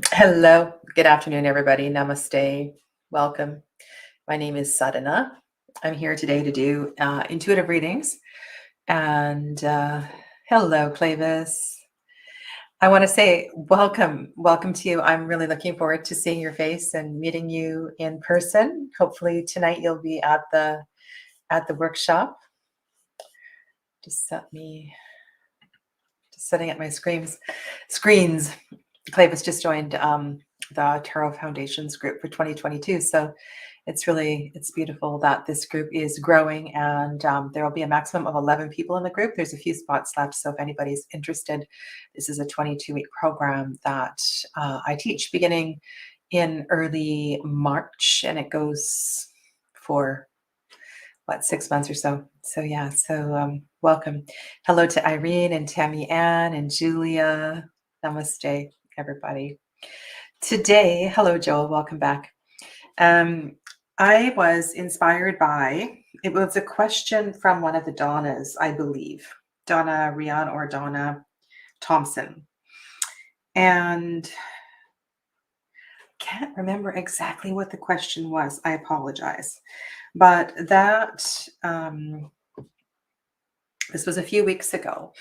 Hello, good afternoon, everybody. Namaste. Welcome. My name is Sadhana. I'm here today to do intuitive readings. And hello, Clavis. I want to say welcome to you. I'm really looking forward to seeing your face and meeting you in person. Hopefully tonight you'll be at the workshop. Just setting up my screens. Clavis just joined the Tarot Foundations group for 2022. So it's beautiful that this group is growing, and there will be a maximum of 11 people in the group. There's a few spots left. So if anybody's interested, this is a 22-week program that I teach beginning in early March, and it goes for 6 months or so. So yeah, welcome. Hello to Irene and Tammy Ann and Julia. Namaste, everybody. Today, hello, Joel. Welcome back. I was inspired by, it was a question from one of the Donnas, I believe, Donna Rian or Donna Thompson. And can't remember exactly what the question was. I apologize. But this was a few weeks ago.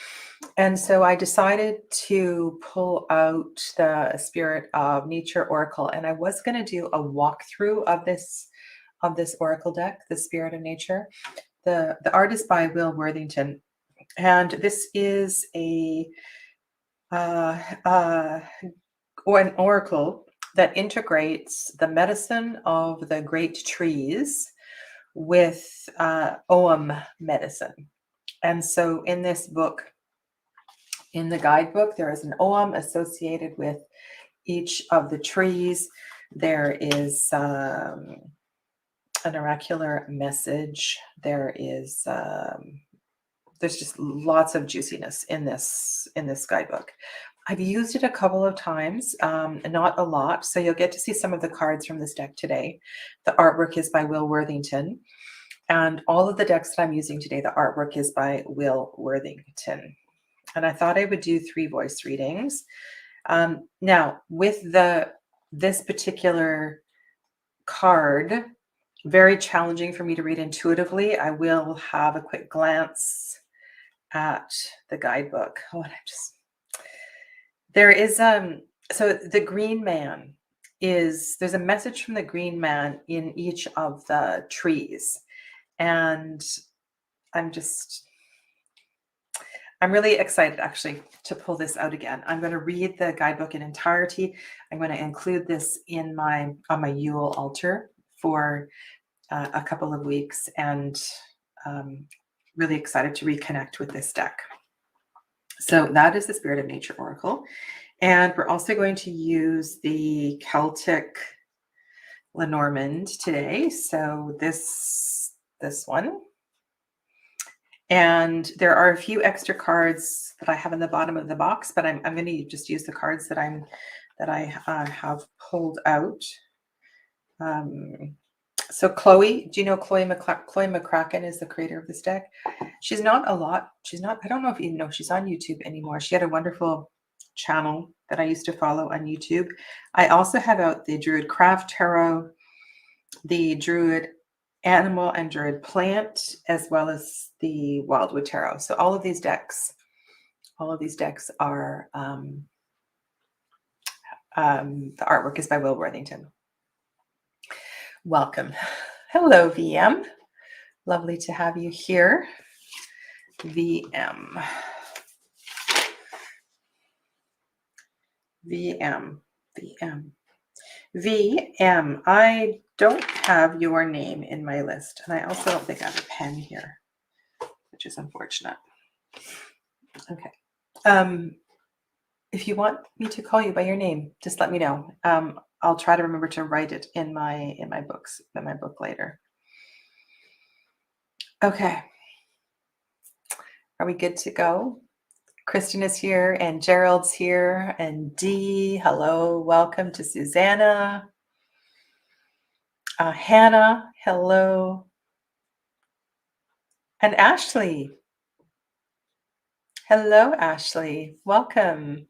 And so I decided to pull out the Spirit of Nature Oracle, and I was going to do a walkthrough of this Oracle deck, the Spirit of Nature. The art is by Will Worthington, and this is an oracle that integrates the medicine of the great trees with Om medicine. And so in this book, in the guidebook, there is an Om associated with each of the trees. There is an oracular message. There's just lots of juiciness in this guidebook. I've used it a couple of times, not a lot. So you'll get to see some of the cards from this deck today. The artwork is by Will Worthington. And all of the decks that I'm using today, the artwork is by Will Worthington. And I thought I would do 3 voice readings. Now, with this particular card, very challenging for me to read intuitively. I will have a quick glance at the guidebook. There is so the Green Man there's a message from the Green Man in each of the trees. And I'm really excited actually to pull this out again. I'm going to read the guidebook in entirety. I'm going to include this on my Yule altar for a couple of weeks, and really excited to reconnect with this deck. So that is the Spirit of Nature Oracle. And we're also going to use the Celtic Lenormand today. So this one. And there are a few extra cards that I have in the bottom of the box, but I'm going to just use the cards that I have pulled out. So Chloe, do you know Chloe McCracken is the creator of this deck? I don't know if you know, she's on YouTube anymore. She had a wonderful channel that I used to follow on YouTube. I also have out the Druid Craft Tarot, the Druid Animal and Druid Plant, as well as the Wildwood Tarot. So all of these decks are, the artwork is by Will Worthington. Welcome. Hello, VM. Lovely to have you here. VM. I don't have your name in my list, and I also don't think I have a pen here, which is unfortunate. Okay. If you want me to call you by your name, just let me know. I'll try to remember to write it in my book later. Okay. Are we good to go? Kristen is here, and Gerald's here, and Dee, hello, welcome to Susanna. Hannah, hello. And Ashley. Hello, Ashley. Welcome.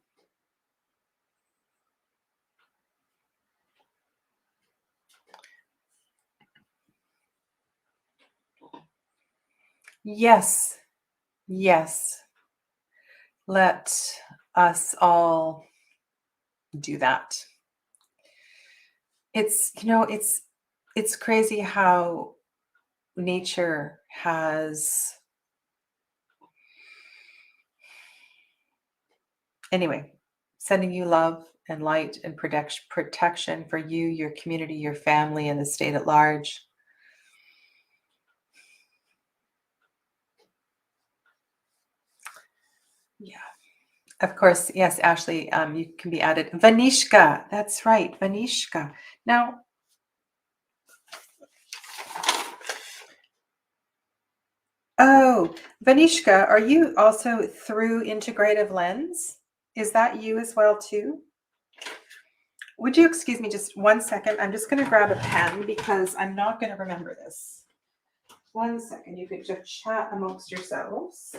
Yes. Yes. Let us all do that. It's crazy how nature has, anyway, sending you love and light and protection for you, your community, your family, and the state at large. Yeah. Of course, yes, Ashley, you can be added. Vanishka, that's right, Vanishka. Now, oh, Vanishka, are you also through Integrative Lens? Is that you as well too? Would you excuse me just 1 second? I'm just going to grab a pen because I'm not going to remember this. 1 second. You could just chat amongst yourselves.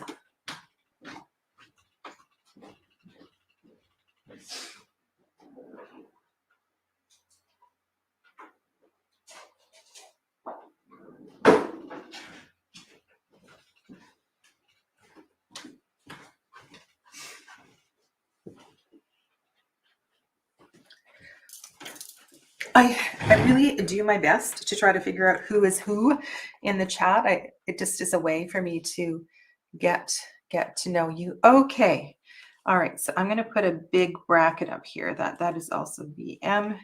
I really do my best to try to figure out who is who in the chat. It just is a way for me to get to know you. Okay. All right. So I'm going to put a big bracket up here. That is also VM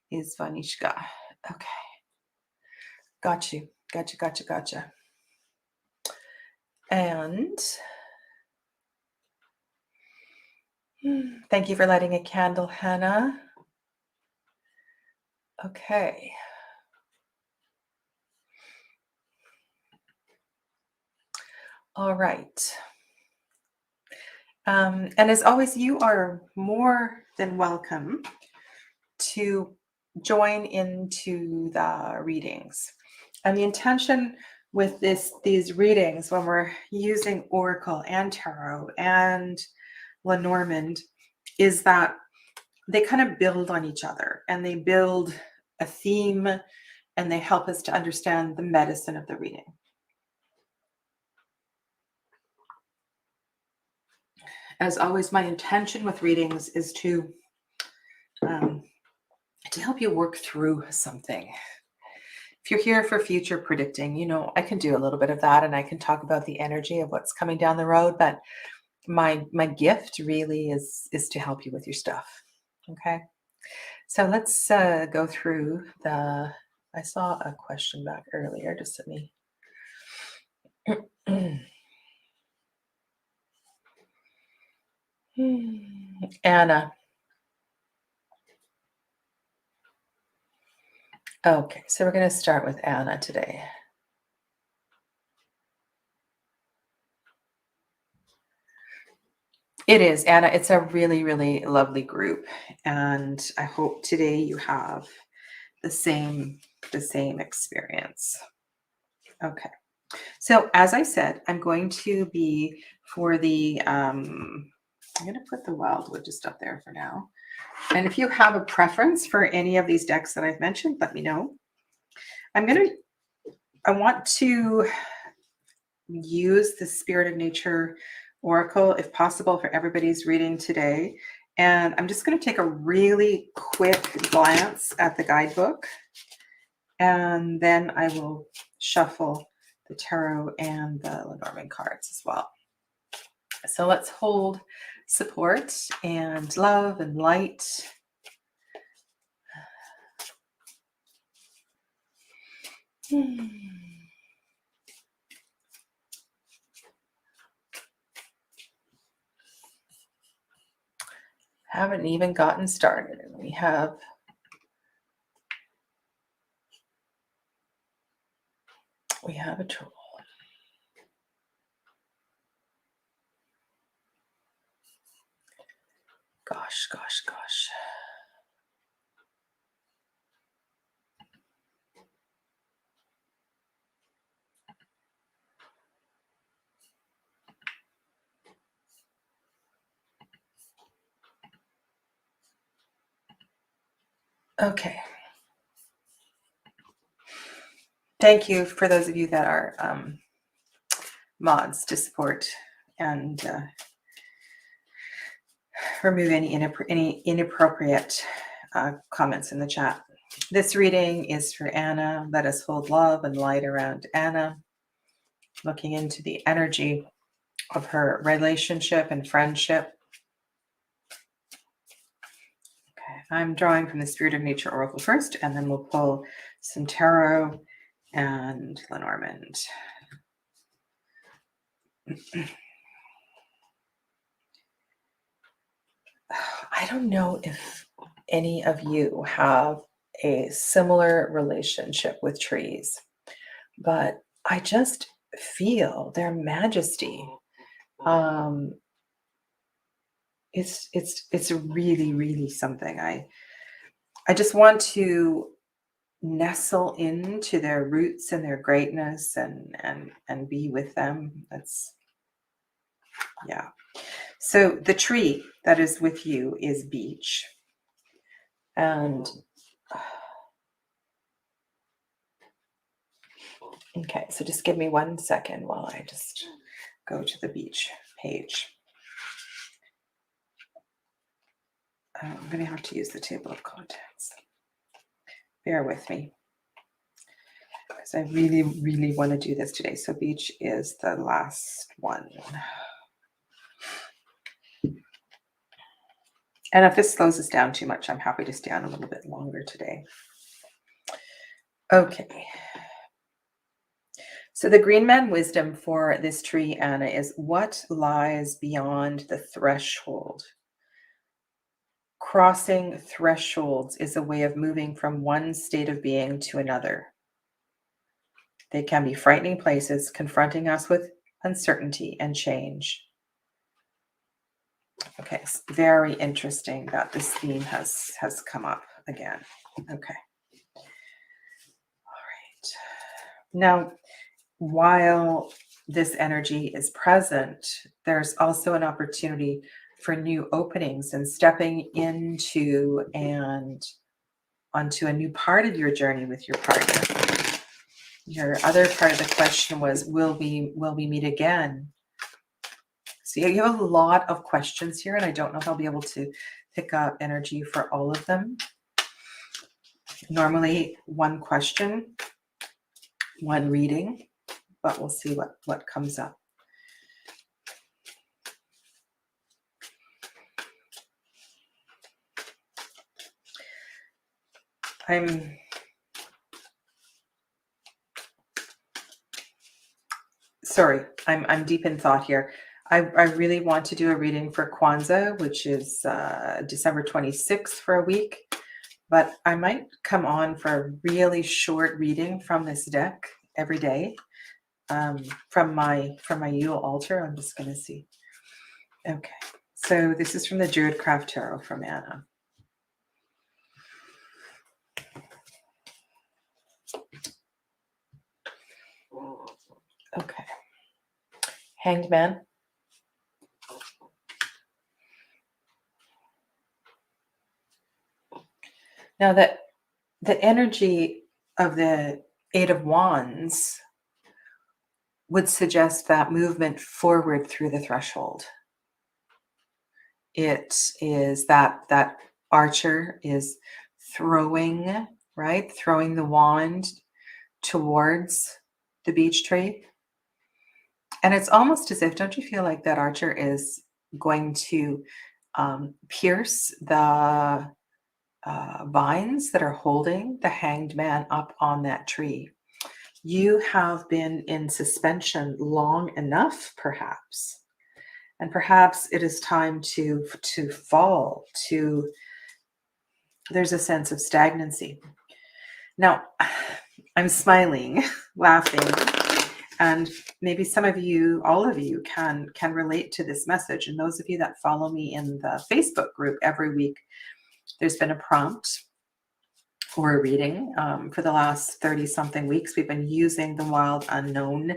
is Vanishka. Okay. Got you. Gotcha. And thank you for lighting a candle, Hannah. Okay. All right. And as always, you are more than welcome to join into the readings. And the intention with these readings, when we're using Oracle and Tarot and Lenormand, is that they kind of build on each other and they build a theme and they help us to understand the medicine of the reading. As always, my intention with readings is to help you work through something. If you're here for future predicting, I can do a little bit of that and I can talk about the energy of what's coming down the road, but my gift really is to help you with your stuff. Okay. So let's go through I saw a question back earlier. Just let me. Anna. Okay, so we're going to start with Anna today. It is, Anna. It's a really, really lovely group. And I hope today you have the same experience. Okay. So as I said, I'm going to be for the, I'm going to put the Wildwood just up there for now. And if you have a preference for any of these decks that I've mentioned, let me know. I want to use the Spirit of Nature Oracle, if possible, for everybody's reading today. And I'm just going to take a really quick glance at the guidebook. And then I will shuffle the tarot and the Lenormand cards as well. So let's hold support and love and light. Haven't even gotten started, and we have a troll. Gosh. Okay. Thank you for those of you that are mods to support and remove any inappropriate comments in the chat. This reading is for Anna. Let us hold love and light around Anna, looking into the energy of her relationship and friendship. Okay, I'm drawing from the Spirit of Nature Oracle first, and then we'll pull some tarot and lenormand. I don't know if any of you have a similar relationship with trees, but I just feel their majesty. It's really, really something. I just want to nestle into their roots and their greatness and be with them. That's, yeah. So the tree that is with you is beech. And okay, so just give me 1 second while I just go to the beech page. I'm going to have to use the table of contents. Bear with me, because I really, really want to do this today. So beech is the last one. And if this slows us down too much, I'm happy to stay on a little bit longer today. Okay. So the green man wisdom for this tree, Anna, is what lies beyond the threshold. Crossing thresholds is a way of moving from one state of being to another. They can be frightening places, confronting us with uncertainty and change. Okay, it's very interesting that this theme has come up again. Okay. All right. Now, while this energy is present, there's also an opportunity for new openings and stepping into and onto a new part of your journey with your partner. Your other part of the question was, will we meet again? So you have a lot of questions here, and I don't know if I'll be able to pick up energy for all of them. Normally, one question, one reading, but we'll see what comes up. I'm deep in thought here. I really want to do a reading for Kwanzaa, which is December 26th for a week, but I might come on for a really short reading from this deck every day, from my Yule altar. I'm just going to see. Okay, so this is from the Druidcraft Tarot from Anna. Okay, Hanged Man. Now that the energy of the Eight of Wands would suggest that movement forward through the threshold. It is that archer is throwing, right? Throwing the wand towards the beech tree. And it's almost as if, don't you feel like that archer is going to pierce the vines that are holding the hanged man up on that tree? You have been in suspension long enough, perhaps. And perhaps it is time to fall to, there's a sense of stagnancy. Now, I'm smiling, laughing, and maybe some of you, all of you can relate to this message. And those of you that follow me in the Facebook group every week, there's been a prompt for a reading. For the last 30-something weeks, we've been using the wild unknown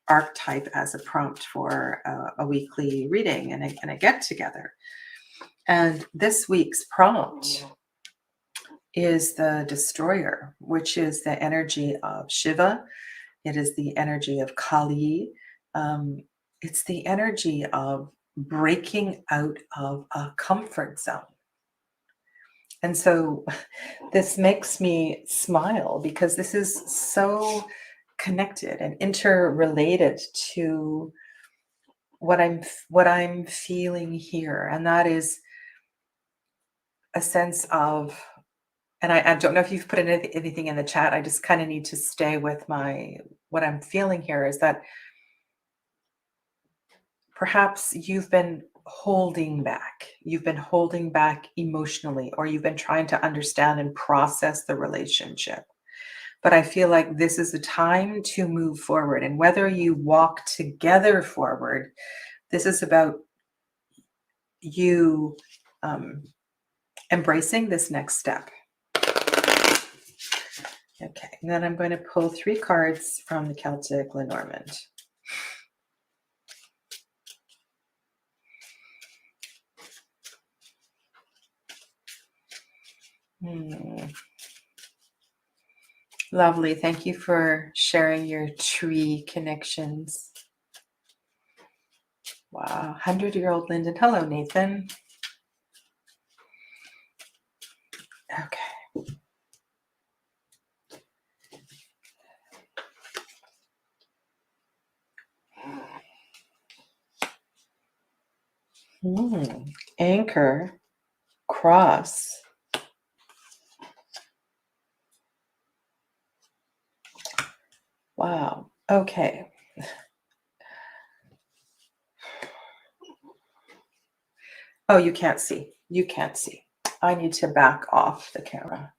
archetype as a prompt for a weekly reading and a get-together. And this week's prompt is the Destroyer, which is the energy of Shiva. It is the energy of Kali. It's the energy of breaking out of a comfort zone. And so this makes me smile because this is so connected and interrelated to what I'm feeling here, and that is a sense of, and I don't know if you've put anything in the chat. I just kind of need to stay with what I'm feeling here is that perhaps you've been holding back. You've been holding back emotionally, or you've been trying to understand and process the relationship. But I feel like this is a time to move forward. And whether you walk together forward, this is about you embracing this next step. Okay, and then I'm going to pull 3 cards from the Celtic Lenormand. Lovely. Thank you for sharing your tree connections. Wow. 100-year-old Lyndon. Hello, Nathan. Okay. Anchor, cross. Wow. Okay. Oh, you can't see. You can't see. I need to back off the camera.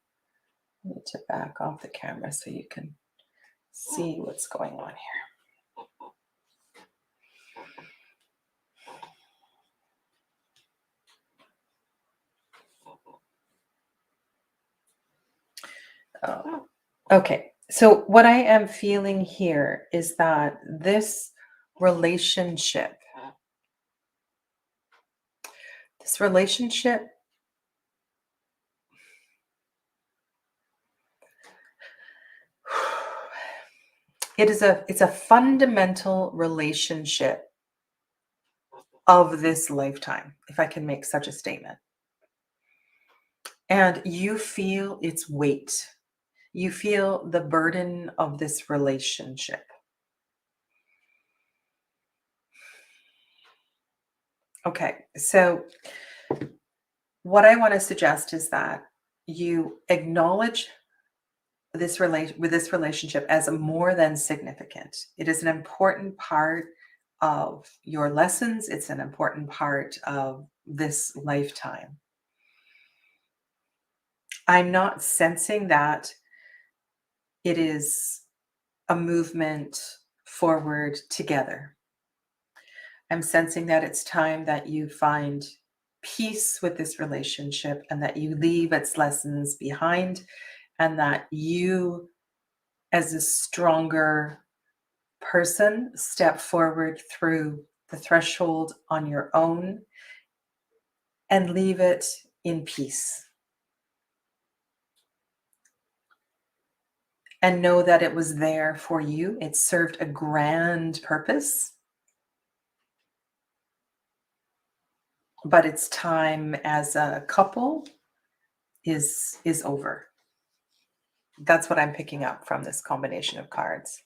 I need to back off the camera so you can see what's going on here. Oh, okay. So what I am feeling here is that this relationship, it's a fundamental relationship of this lifetime, if I can make such a statement. And you feel its weight. You feel the burden of this relationship. Okay, so what I want to suggest is that you acknowledge this relationship as more than significant. It is an important part of your lessons. It's an important part of this lifetime. I'm not sensing that it is a movement forward together. I'm sensing that it's time that you find peace with this relationship and that you leave its lessons behind, and that you, as a stronger person, step forward through the threshold on your own and leave it in peace. And know that it was there for you. It served a grand purpose. But its time as a couple is over. That's what I'm picking up from this combination of cards.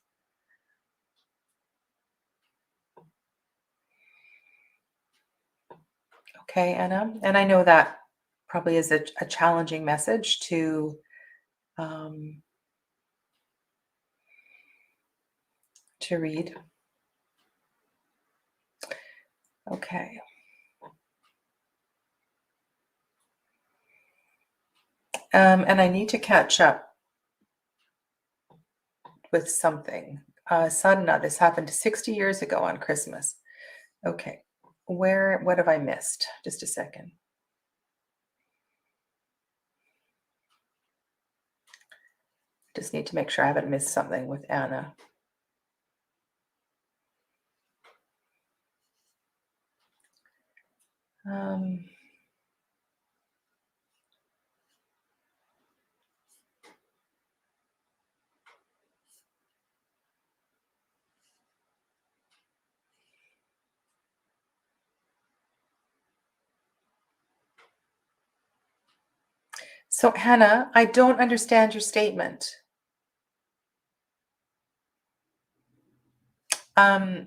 Okay, Anna. And I know that probably is a challenging message to read. Okay. And I need to catch up with something. Sadhana, this happened 60 years ago on Christmas. Okay. What have I missed? Just a second. Just need to make sure I haven't missed something with Anna. So, Hannah, I don't understand your statement. Um,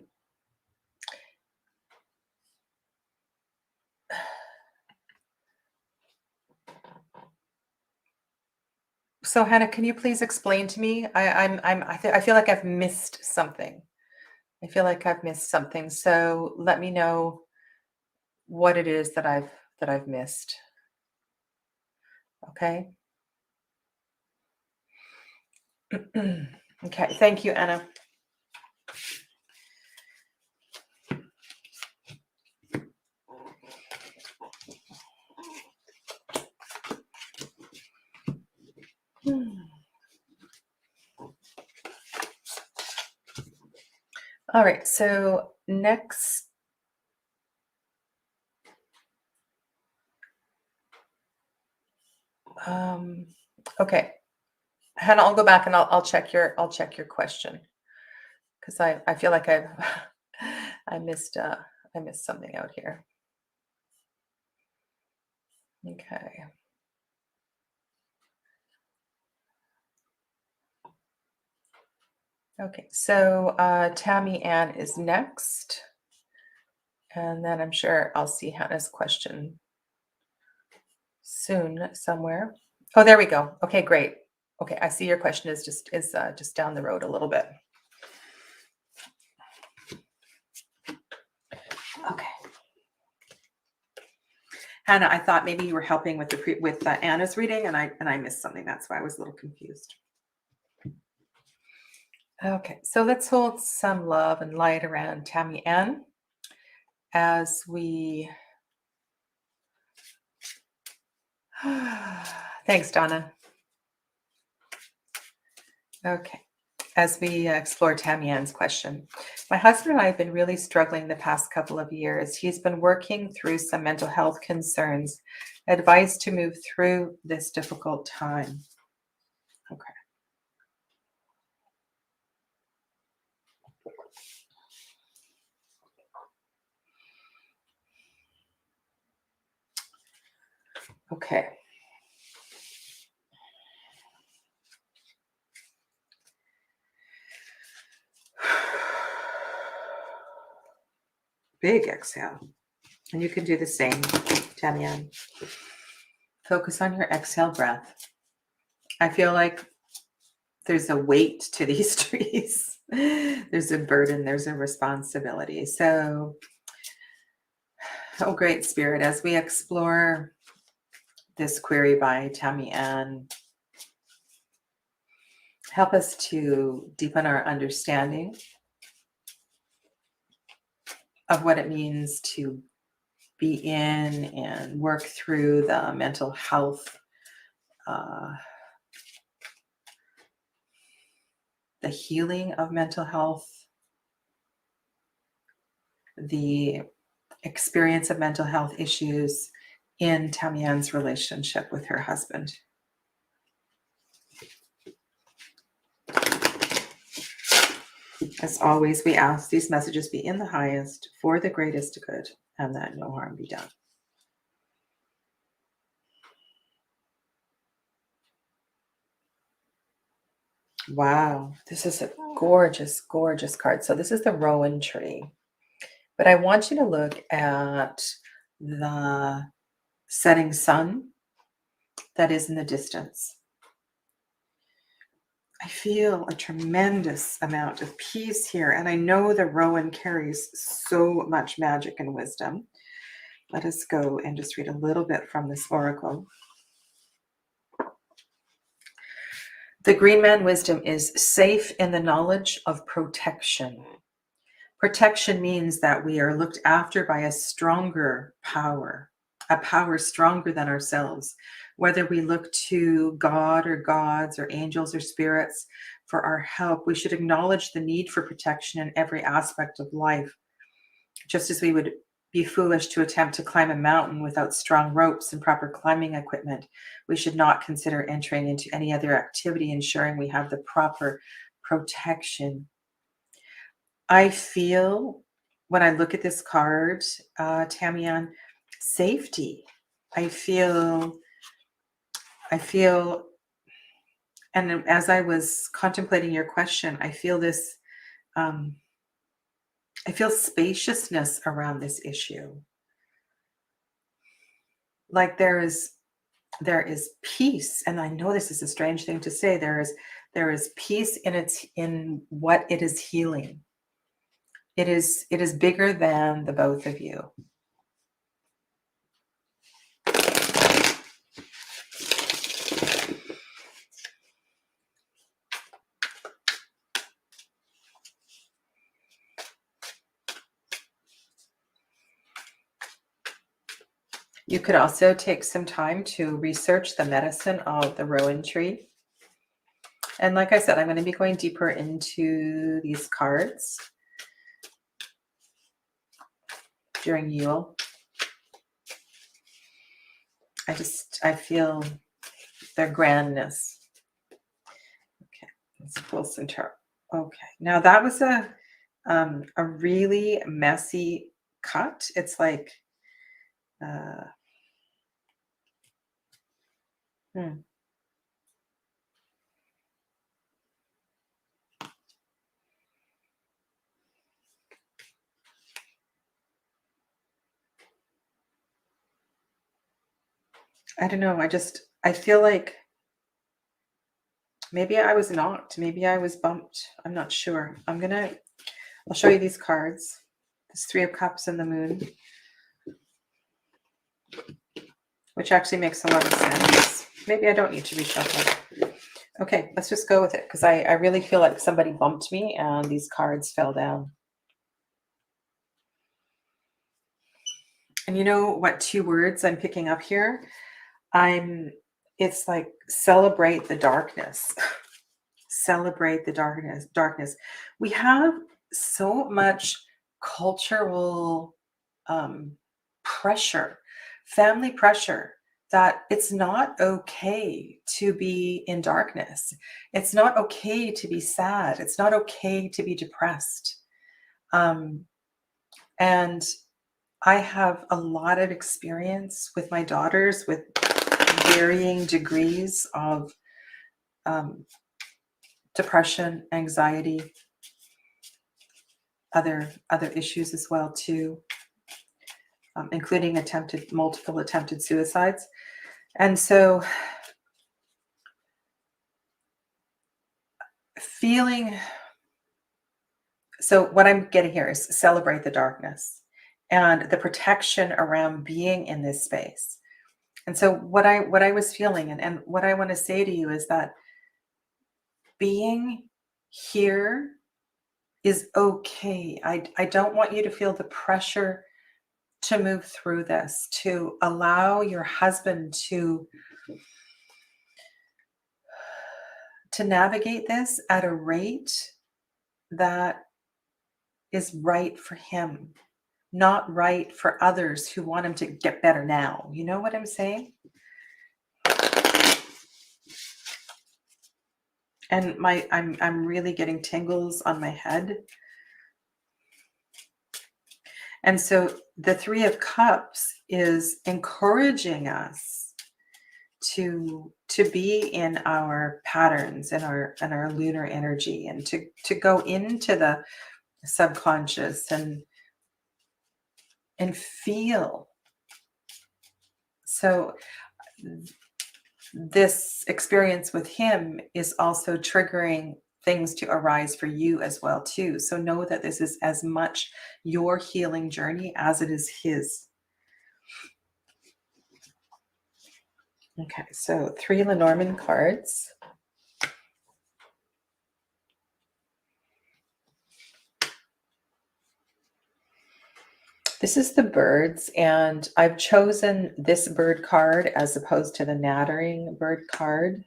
so, Hannah, can you please explain to me? I feel like I've missed something. I feel like I've missed something. So, let me know what it is that I've missed. Okay. Okay. Thank you, Anna. All right. So next, okay, Hannah, I'll go back and I'll check your question because I feel like I've I missed something out here. Okay. Okay. So Tammy Ann is next, and then I'm sure I'll see Hannah's question soon somewhere. Oh, there we go. Okay, great. Okay, I see your question is just down the road a little bit. Okay. Hannah, I thought maybe you were helping with Anna's reading, and I missed something. That's why I was a little confused. Okay, so let's hold some love and light around Tammy Ann as we. Thanks, Donna. Okay, as we explore Tammy Ann's question. My husband and I have been really struggling the past couple of years. He's been working through some mental health concerns. Advice to move through this difficult time. Okay. Okay. Big exhale. And you can do the same, Tammy Ann. Focus on your exhale breath. I feel like there's a weight to these trees. There's a burden, there's a responsibility. So, oh, great spirit, as we explore this query by Tammy Ann, help us to deepen our understanding of what it means to be in and work through the mental health, the healing of mental health, the experience of mental health issues in Tammy Ann's relationship with her husband. As always, we ask these messages be in the highest for the greatest good and that no harm be done. Wow, this is a gorgeous, gorgeous card. So this is the rowan tree. But I want you to look at the setting sun that is in the distance. I feel a tremendous amount of peace here, and I know the rowan carries so much magic and wisdom. Let us go and just read a little bit from this oracle. The green man wisdom is safe in the knowledge of protection. Protection means that we are looked after by a stronger power, a power stronger than ourselves. Whether we look to God or gods or angels or spirits for our help, we should acknowledge the need for protection in every aspect of life. Just as we would be foolish to attempt to climb a mountain without strong ropes and proper climbing equipment, we should not consider entering into any other activity ensuring we have the proper protection. I feel when I look at this card, Tammy Ann, safety. I feel I feel, and as I was contemplating your question, I feel this, um, I feel spaciousness around this issue. Like there is peace, and I know this is a strange thing to say. There is peace in what it is healing. It is bigger than the both of you. You could also take some time to research the medicine of the rowan tree. And like I said, I'm going to be going deeper into these cards during Yule. I feel their grandness. Okay, let's pull some tarot. Okay, now that was a really messy cut. It's like, uh, hmm. I don't know. I feel like maybe I was knocked. Maybe I was bumped. I'm not sure. I'll show you these cards. This Three of Cups and the Moon, which actually makes a lot of sense. Maybe I don't need to reshuffle. Okay, let's just go with it because I really feel like somebody bumped me and these cards fell down. And you know what two words I'm picking up here? It's like celebrate the darkness. Celebrate the darkness. We have so much cultural pressure, family pressure, that it's not okay to be in darkness. It's not okay to be sad. It's not okay to be depressed. And I have a lot of experience with my daughters with varying degrees of depression, anxiety, other issues as well too, including multiple attempted suicides. And so what I'm getting here is celebrate the darkness and the protection around being in this space. And so what I was feeling and what I want to say to you is that being here is okay. I don't want you to feel the pressure to move through this, to allow your husband to navigate this at a rate that is right for him, not right for others who want him to get better now. You know what I'm saying? And I'm really getting tingles on my head. And so the Three of Cups is encouraging us to be in our patterns and our lunar energy, and to go into the subconscious and feel. So this experience with him is also triggering things to arise for you as well too. So know that this is as much your healing journey as it is his. Okay, so 3 Lenormand cards. This is the birds, and I've chosen this bird card as opposed to the nattering bird card.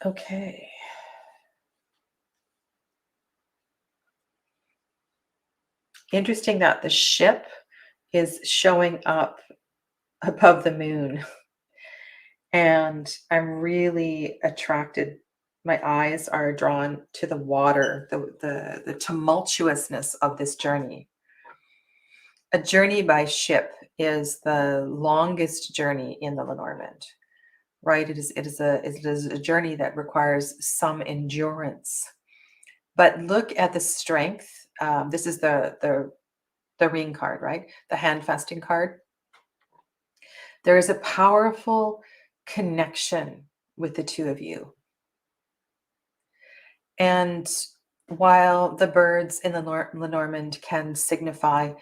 Okay. Interesting that the ship is showing up above the moon. And I'm really attracted my eyes are drawn to the water, the tumultuousness of this journey. A journey by ship is the longest journey in the Lenormand, right? It is a journey that requires some endurance. But look at the strength. This is the ring card, right? The handfasting card. There is a powerful connection with the two of you. And while the birds in the Lenormand can signify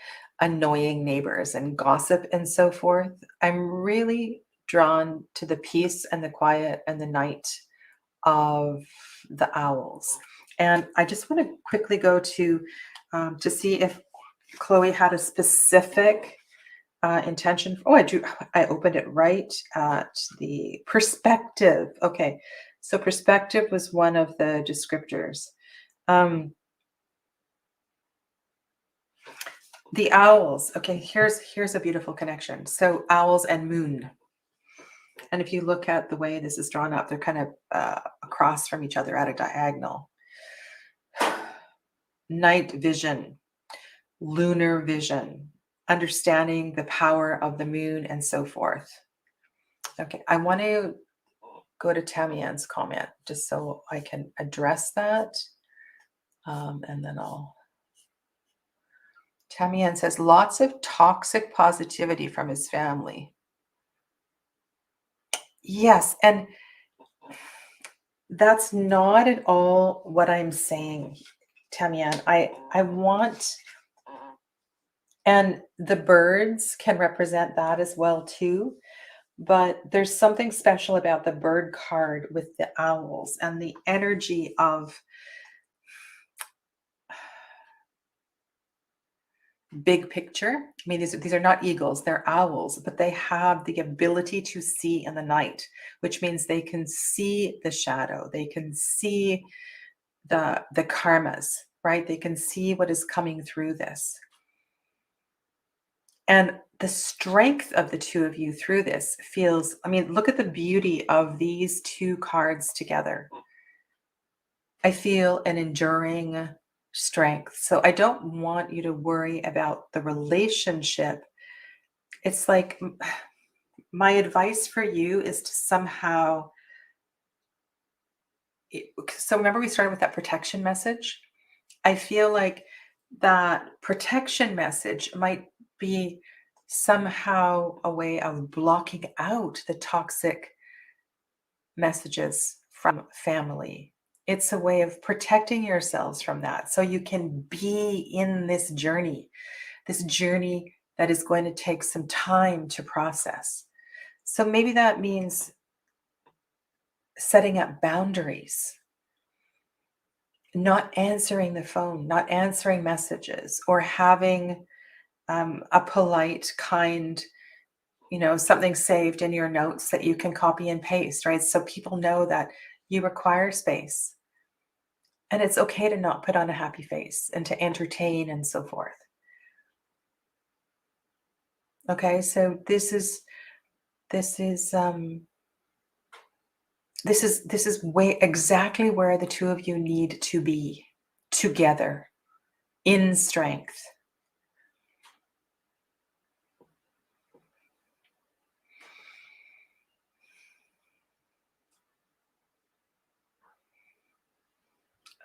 annoying neighbors and gossip and so forth, I'm really drawn to the peace and the quiet and the night of the owls. And I just want to quickly go to see if Chloe had a specific intention. Oh, I opened it right at the perspective. Okay. So perspective was one of the descriptors. The owls. Okay, here's a beautiful connection. So owls and moon. And if you look at the way this is drawn up, they're kind of across from each other at a diagonal. Night vision, lunar vision, understanding the power of the moon and so forth. Okay, I want to go to Tamian's comment just so I can address that. And then Tamian says, lots of toxic positivity from his family. Yes, and that's not at all what I'm saying, Tamian. I want, and the birds can represent that as well too. But there's something special about the bird card with the owls and the energy of big picture. I mean, these are not eagles, they're owls, but they have the ability to see in the night, which means they can see the shadow. They can see the karmas, right? They can see what is coming through this. And the strength of the two of you through this feels, I mean, look at the beauty of these two cards together. I feel an enduring strength. So I don't want you to worry about the relationship. It's like my advice for you is to somehow, so remember we started with that protection message? I feel like that protection message might be somehow a way of blocking out the toxic messages from family. It's a way of protecting yourselves from that so you can be in this journey that is going to take some time to process. So maybe that means setting up boundaries, not answering the phone, not answering messages, or having a polite, kind, something saved in your notes that you can copy and paste, right? So people know that you require space. And it's okay to not put on a happy face and to entertain and so forth. Okay, so this is way exactly where the two of you need to be together in strength.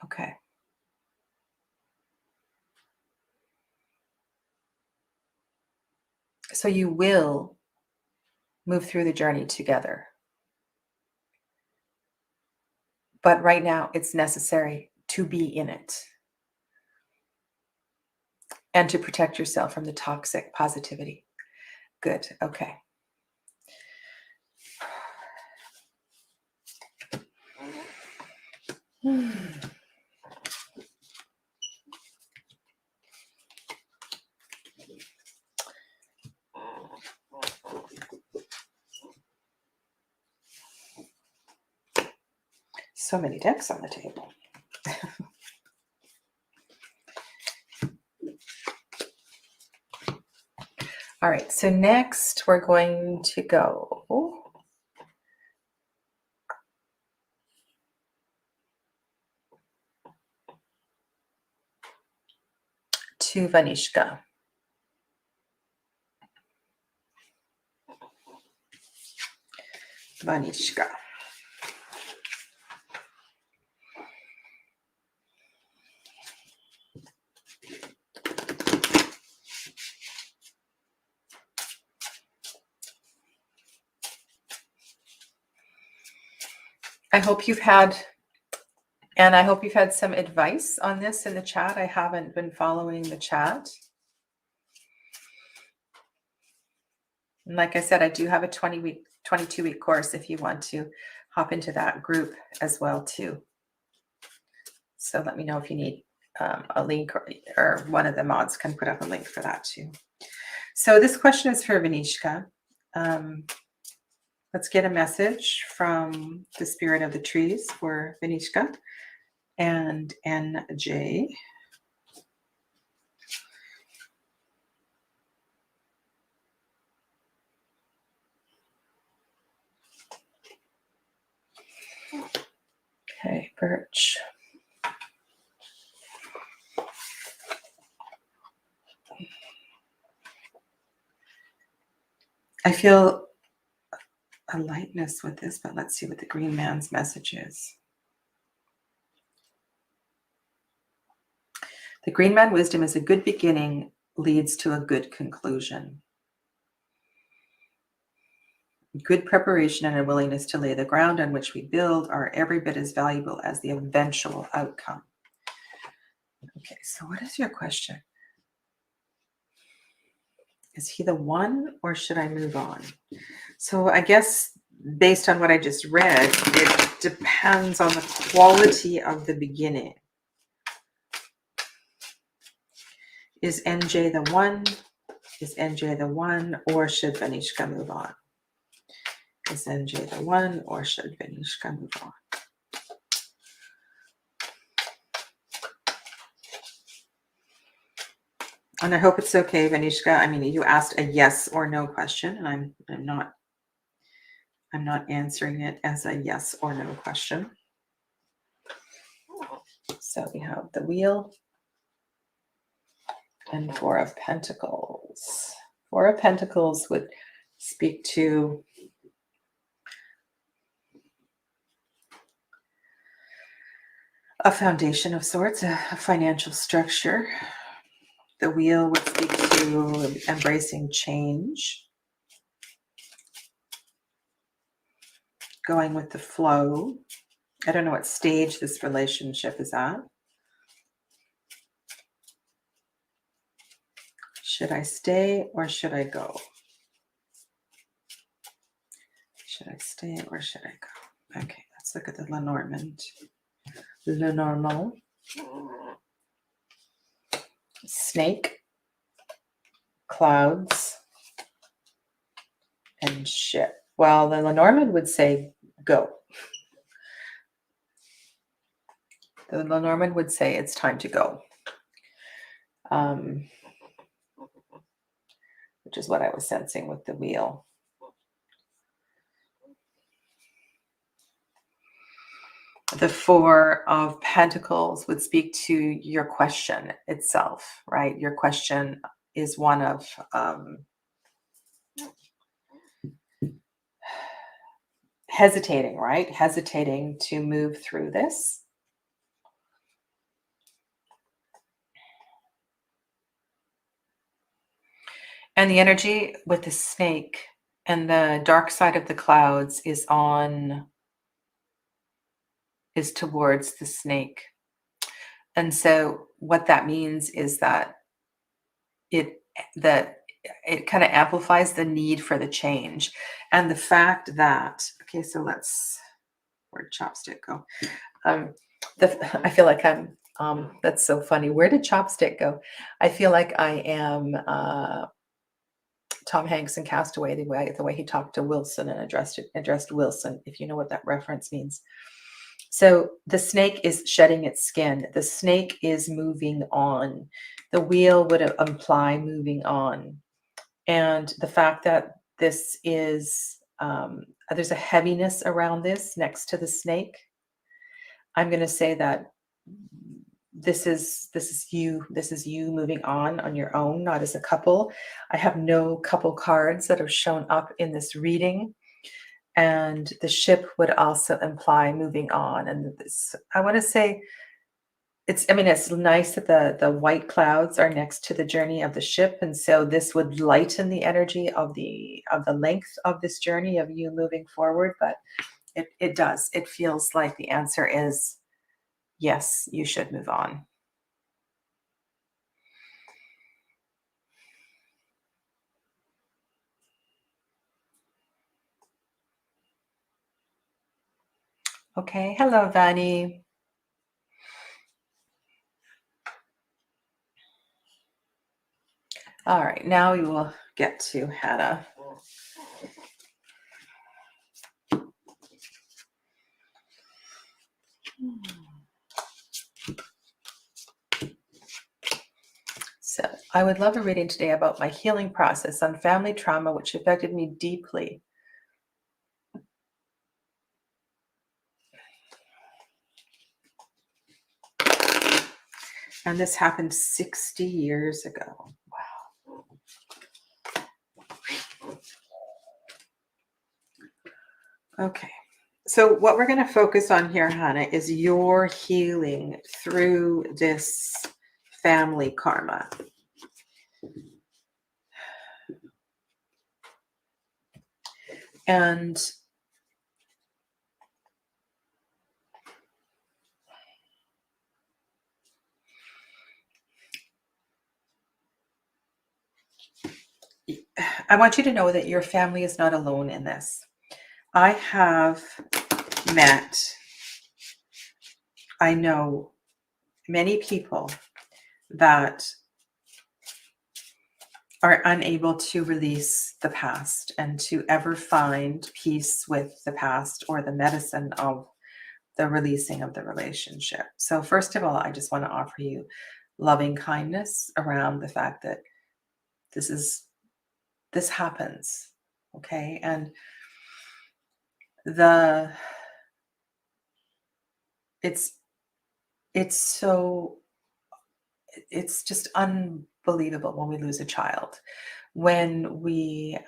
Okay. So you will move through the journey together. But right now it's necessary to be in it and to protect yourself from the toxic positivity. Good. Okay. So many decks on the table. All right, so next we're going to go to Vanishka. Vanishka. I hope you've had some advice on this in the chat. I haven't been following the chat. And like I said, I do have a 22-week course if you want to hop into that group as well too. So let me know if you need a link, or one of the mods can put up a link for that too. So this question is for Vanishka. Let's get a message from the spirit of the trees for Vanishka and NJ. Okay, Birch. I feel a lightness with this, but let's see what the green man's message is. The green man wisdom is a good beginning leads to a good conclusion. Good preparation and a willingness to lay the ground on which we build are every bit as valuable as the eventual outcome. Okay, so what is your question? Is he the one, or should I move on? So I guess based on what I just read, it depends on the quality of the beginning. Is NJ the one? Is NJ the one, or should Vanishka move on? Is NJ the one, or should Vanishka move on? And I hope it's okay, Vanishka. I mean, you asked a yes or no question, and I'm not answering it as a yes or no question. So we have the wheel and Four of Pentacles. Four of Pentacles would speak to a foundation of sorts, a financial structure. The wheel would speak to embracing change, going with the flow. I don't know what stage this relationship is at. Should I stay or should I go? Should I stay or should I go? Okay, let's look at the lenormand. Lenormand. Snake, clouds, and ship. Well, the lenormand would say go. The lenormand would say it's time to go. Which is what I was sensing with the wheel. The Four of Pentacles would speak to your question itself, right? Your question is one of hesitating, right? Hesitating to move through this. And the energy with the snake and the dark side of the clouds is towards the snake. And so what that means is that it kind of amplifies the need for the change. And the fact that, okay, so where'd Chopstick go? I feel like I'm, that's so funny. Where did Chopstick go? I feel like I am Tom Hanks in Castaway, the way he talked to Wilson and addressed Wilson, if you know what that reference means. So the snake is shedding its skin. The snake is moving on. The wheel would imply moving on. And the fact that this is, there's a heaviness around this next to the snake. I'm going to say that this is you moving on your own, not as a couple. I have no couple cards that have shown up in this reading. And the ship would also imply moving on. And this, I want to say, it's nice that the white clouds are next to the journey of the ship, and so this would lighten the energy of the length of this journey of you moving forward. But it does. It feels like the answer is yes, you should move on. Okay. Hello, Vani. All right. Now we will get to Hannah. So I would love a reading today about my healing process on family trauma, which affected me deeply. And this happened 60 years ago. Wow. Okay. So what we're going to focus on here, Hannah, is your healing through this family karma. And I want you to know that your family is not alone in this. I have I know many people that are unable to release the past and to ever find peace with the past or the medicine of the releasing of the relationship. So first of all, I just want to offer you loving kindness around the fact that this happens. Okay. And it's just unbelievable when we lose a child, when we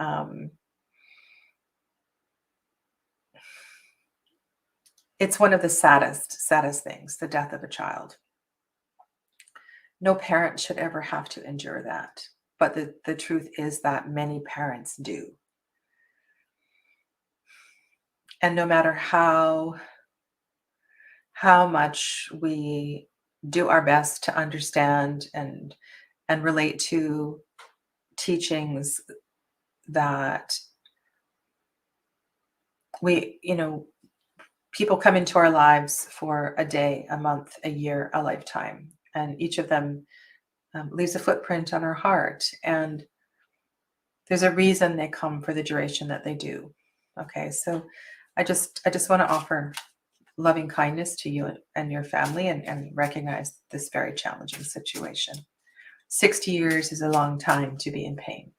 it's one of the saddest things, the death of a child. No parent should ever have to endure that, but the truth is that many parents do. And no matter how much we do our best to understand and relate to teachings that people come into our lives for a day, a month, a year, a lifetime, and each of them leaves a footprint on our heart. And there's a reason they come for the duration that they do. Okay, so I just want to offer loving kindness to you and your family, and recognize this very challenging situation. 60 years is a long time to be in pain.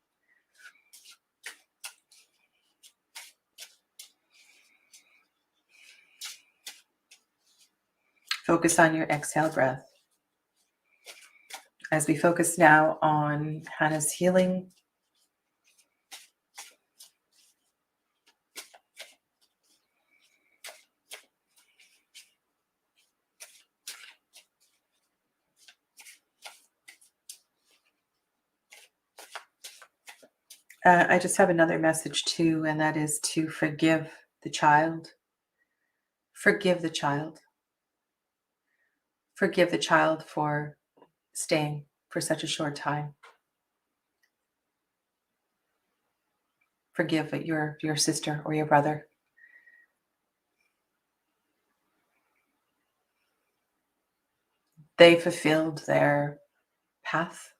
Focus on your exhale breath. As we focus now on Hannah's healing, I just have another message too, and that is to forgive the child. Forgive the child. Forgive the child for staying for such a short time. Forgive your sister or your brother. They fulfilled their path.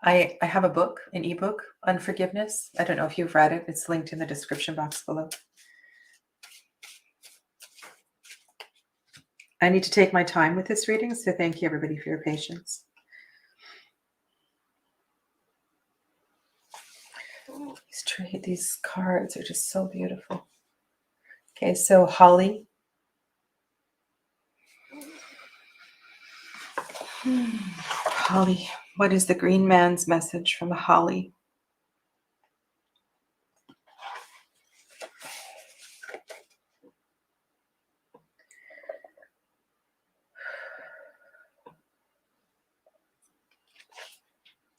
I have a book, an ebook on forgiveness. I don't know if you've read it. It's linked in the description box below. I need to take my time with this reading, so thank you everybody for your patience. These cards are just so beautiful. Okay, so Holly. Holly, what is the green man's message from Holly?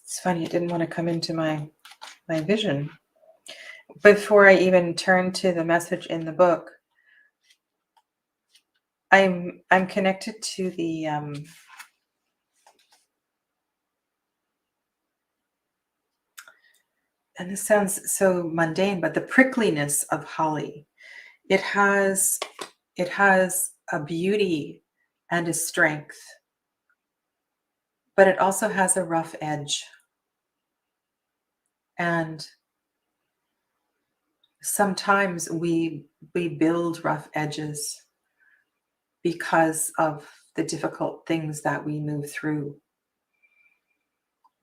It's funny, it didn't want to come into my vision. Before I even turn to the message in the book, I'm connected to the and this sounds so mundane, but the prickliness of holly. It has a beauty and a strength, but it also has a rough edge. And sometimes we build rough edges because of the difficult things that we move through.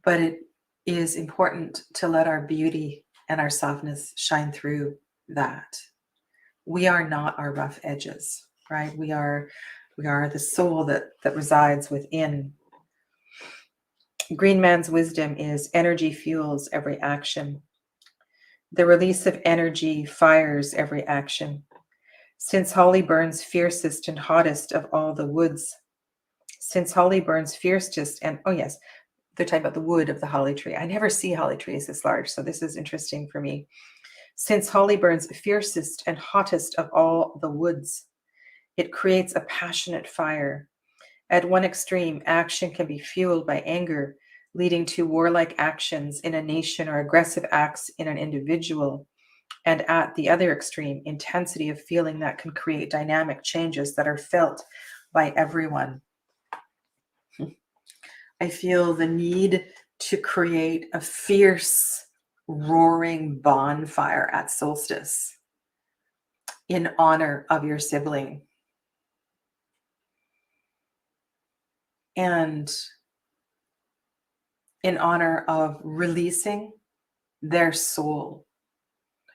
But it is important to let our beauty and our softness shine through that. We are not our rough edges, right? We are the soul that resides within. Green man's wisdom is energy fuels every action. The release of energy fires every action. Since holly burns fiercest and hottest of all the woods. Since holly burns fiercest and, oh yes, they're talking about the wood of the holly tree. I never see holly trees this large, so this is interesting for me. Since holly burns fiercest and hottest of all the woods, it creates a passionate fire. At one extreme, action can be fueled by anger, leading to warlike actions in a nation or aggressive acts in an individual. And at the other extreme, intensity of feeling that can create dynamic changes that are felt by everyone. I feel the need to create a fierce, roaring bonfire at solstice in honor of your sibling. And in honor of releasing their soul.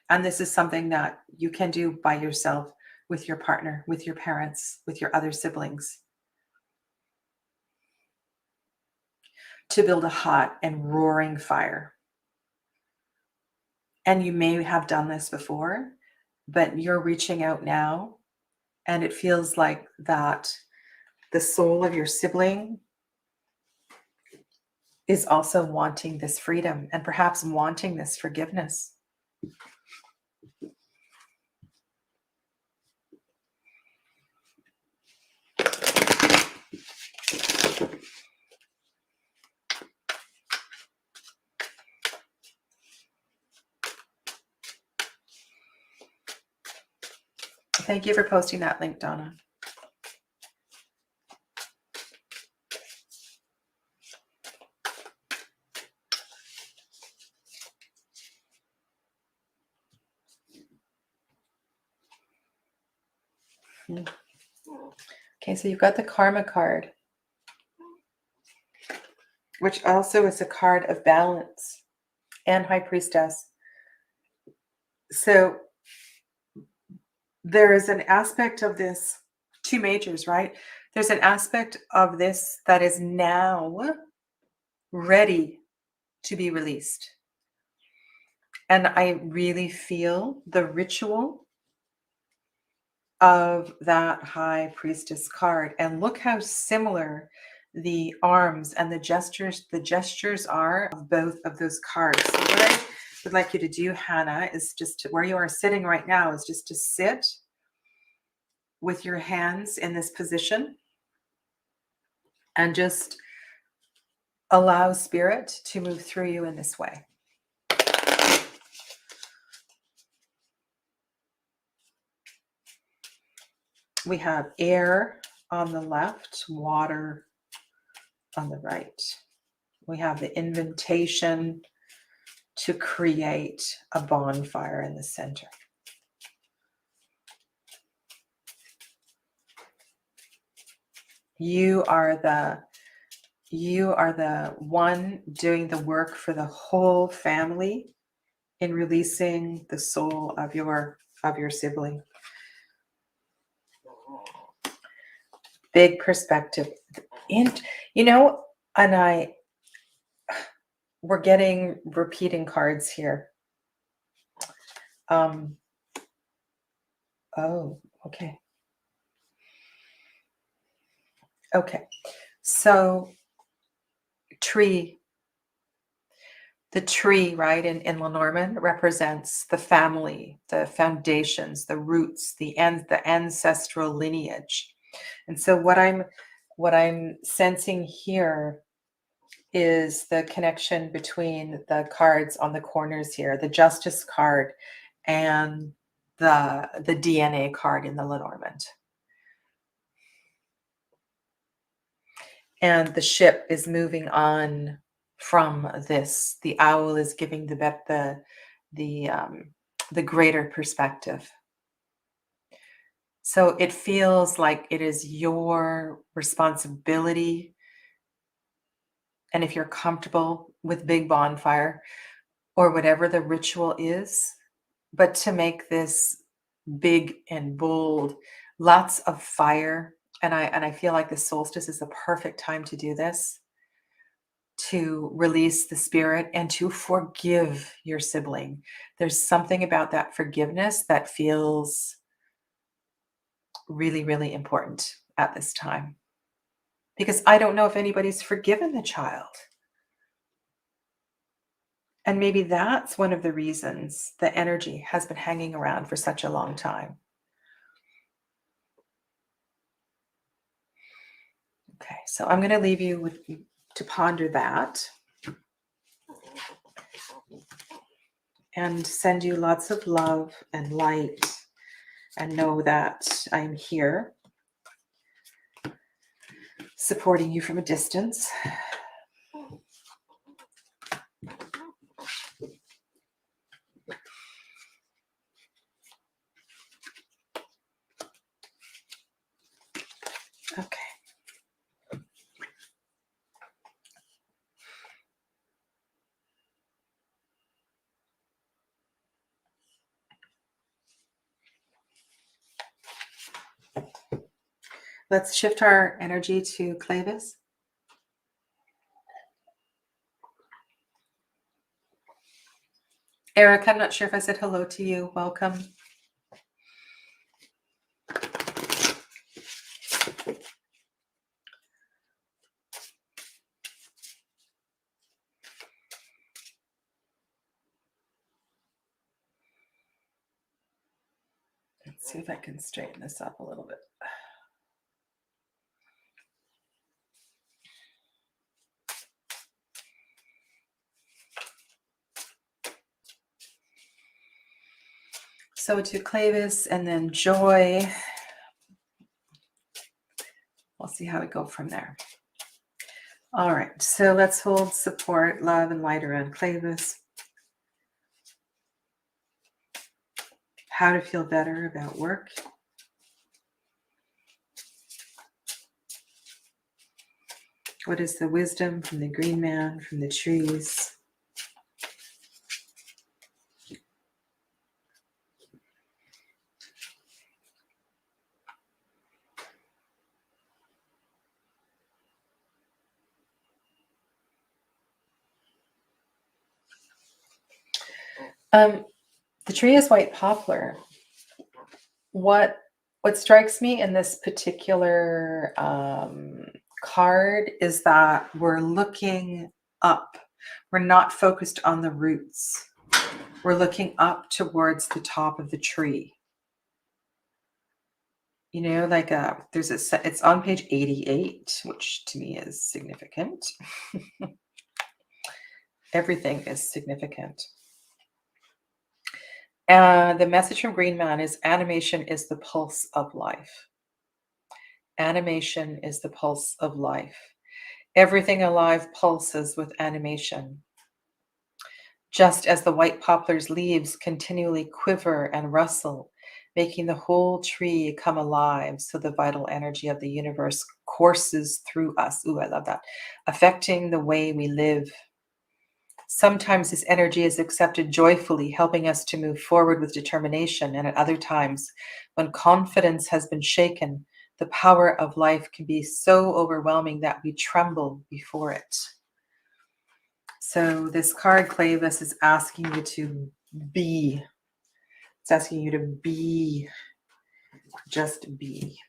And this is something that you can do by yourself, with your partner, with your parents, with your other siblings, to build a hot and roaring fire. And you may have done this before, but you're reaching out now, and it feels like that the soul of your sibling is also wanting this freedom and perhaps wanting this forgiveness. Thank you for posting that link, Donna. Okay, so you've got the Karma card, which also is a card of balance, and High Priestess. So there is an aspect of this, two majors, right? There's an aspect of this that is now ready to be released. And I really feel the ritual of that High Priestess card. And look how similar the arms and the gestures are of both of those cards. So what I would like you to do, Hannah, is just where you are sitting right now, is just to sit with your hands in this position and just allow spirit to move through you in this way. We have air on the left, water on the right. We have the invitation to create a bonfire in the center. You are the one doing the work for the whole family in releasing the soul of your sibling. Big perspective. And, and we're getting repeating cards here. Oh, okay. Okay. So tree, the tree, right, in Lenormand represents the family, the foundations, the roots, the ancestral lineage. And so what I'm sensing here is the connection between the cards on the corners here, the Justice card and the DNA card in the Lenormand. And the ship is moving on from this. The owl is giving the greater perspective. So it feels like it is your responsibility. And if you're comfortable with big bonfire or whatever the ritual is, but to make this big and bold, lots of fire. And I feel like the solstice is the perfect time to do this, to release the spirit and to forgive your sibling. There's something about that forgiveness that feels really, really important at this time. Because I don't know if anybody's forgiven the child. And maybe that's one of the reasons the energy has been hanging around for such a long time. Okay, so I'm going to leave you to ponder that and send you lots of love and light, and know that I'm here supporting you from a distance. Okay. Let's shift our energy to Clavis. Eric, I'm not sure if I said hello to you. Welcome. Let's see if I can straighten this up a little bit. So to Clavis and then Joy. We'll see how we go from there. All right, so let's hold support, love, and light around Clavis. How to feel better about work. What is the wisdom from the green man, from the trees? The tree is white poplar. What strikes me in this particular card is that we're looking up. We're not focused on the roots. We're looking up towards the top of the tree. You know, like it's on page 88, which to me is significant. Everything is significant. The message from Green Man is animation is the pulse of life. Animation is the pulse of life. Everything alive pulses with animation. Just as the white poplar's leaves continually quiver and rustle, making the whole tree come alive, so the vital energy of the universe courses through us. Ooh, I love that. Affecting the way we live, Sometimes this energy is accepted joyfully, helping us to move forward with determination. And at other times, when confidence has been shaken, the power of life can be so overwhelming that we tremble before it. So this card, Clavis, is asking you to be. It's asking you to be, just be.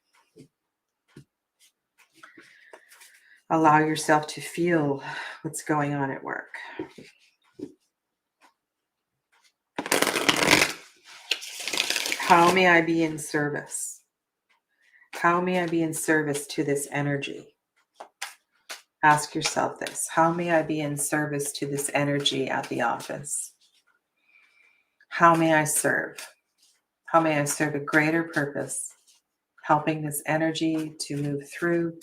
Allow yourself to feel what's going on at work. How may I be in service? How may I be in service to this energy? Ask yourself this. How may I be in service to this energy at the office? How may I serve? How may I serve a greater purpose, helping this energy to move through?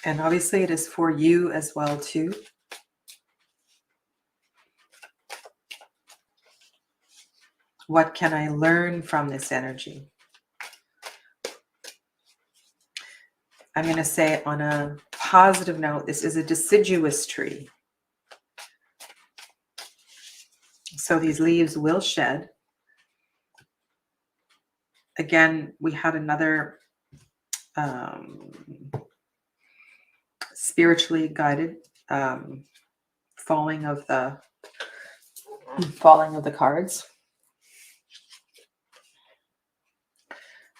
And obviously it is for you as well too. What can I learn from this energy? I'm going to say on a positive note, this is a deciduous tree. So these leaves will shed. Again, we had another spiritually guided falling of the cards.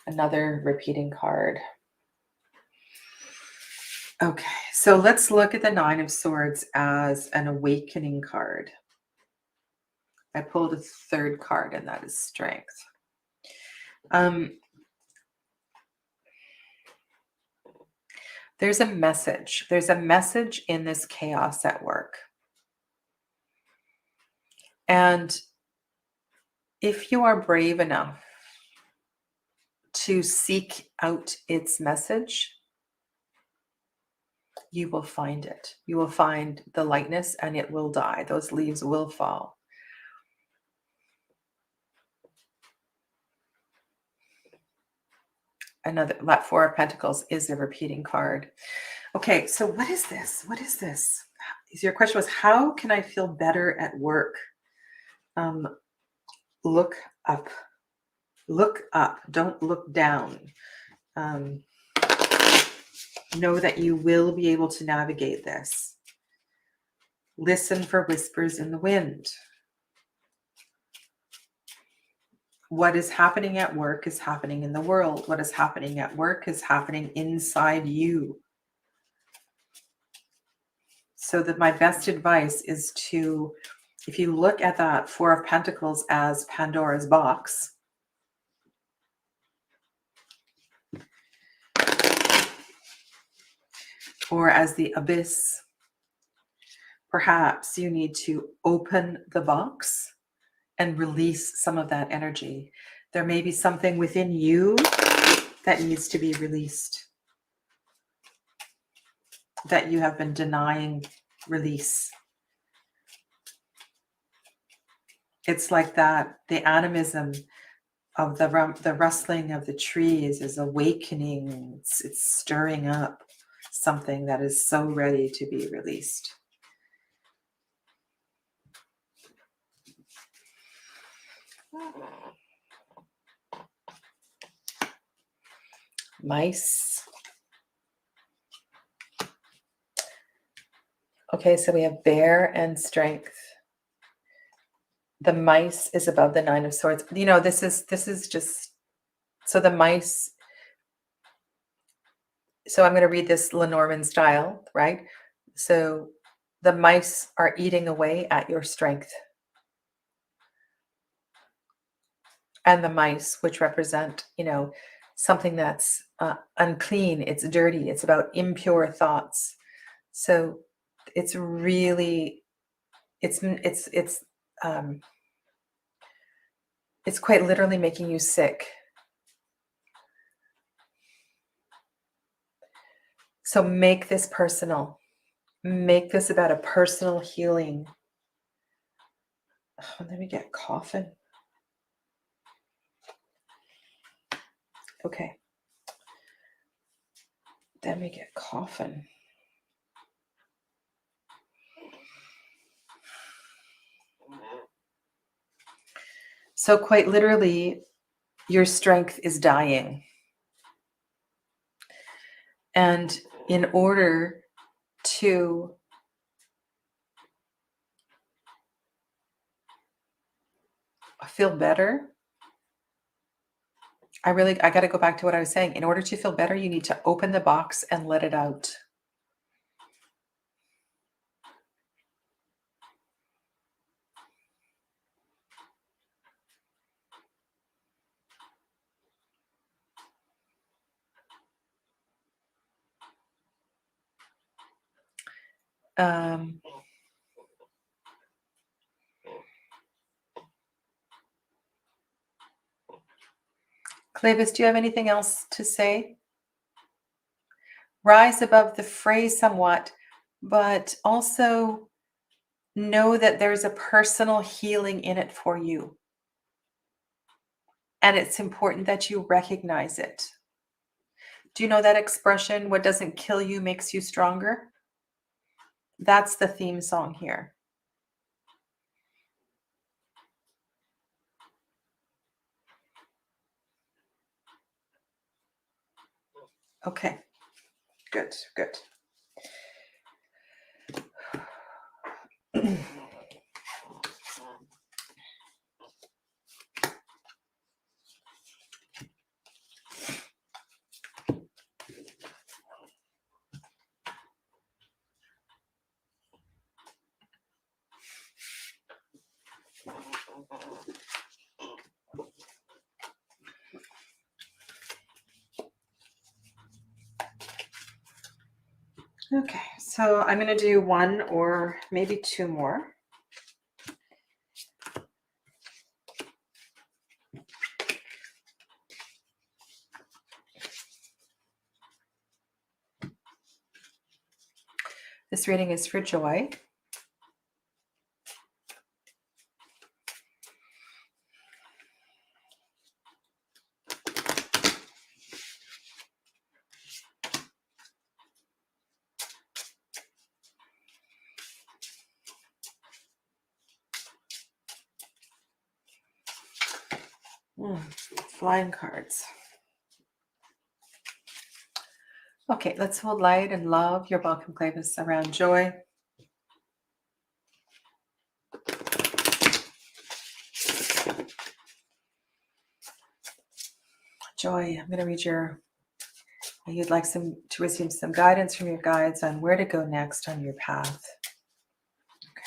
Another repeating card. Okay, so let's look at the Nine of Swords as an awakening card. I pulled a third card, and that is Strength. There's a message. There's a message in this chaos at work. And if you are brave enough to seek out its message, you will find it. You will find the lightness and it will die. Those leaves will fall. That Four of Pentacles is a repeating card. Okay, so what is this? What is this? Your question was, how can I feel better at work? Look up. Look up. Don't look down. Know that you will be able to navigate this. Listen for whispers in the wind. What is happening at work is happening in the world. What is happening at work is happening inside you. So that my best advice is to, if you look at that Four of Pentacles as Pandora's box, or as the abyss, perhaps you need to open the box and release some of that energy. There may be something within you that needs to be released, that you have been denying release. It's like that, the animism of the rustling of the trees is awakening. It's stirring up something that is so ready to be released. Mice. Okay, so we have Bear and Strength. The mice is above the Nine of Swords. You know, this is just, so the mice, so I'm going to read this Lenormand style, right? So the mice are eating away at your strength. And the mice, which represent, you know, something that's unclean, it's dirty, it's about impure thoughts. So it's really, it's quite literally making you sick. So make this personal. Make this about a personal healing. Oh, let me get coffin. Okay. Then we get coffin. So quite literally, your strength is dying. And in order to feel better, I got to go back to what I was saying. In order to feel better, you need to open the box and let it out. Clavis, do you have anything else to say? Rise above the fray somewhat, but also know that there's a personal healing in it for you. And it's important that you recognize it. Do you know that expression, what doesn't kill you makes you stronger? That's the theme song here. Okay, good, good. Okay, so I'm going to do one or maybe two more. This reading is for Joy. Flying cards. Okay, let's hold light and love. You're welcome, Clavis, around Joy. Joy, I'm going to read you'd like to receive some guidance from your guides on where to go next on your path. Okay.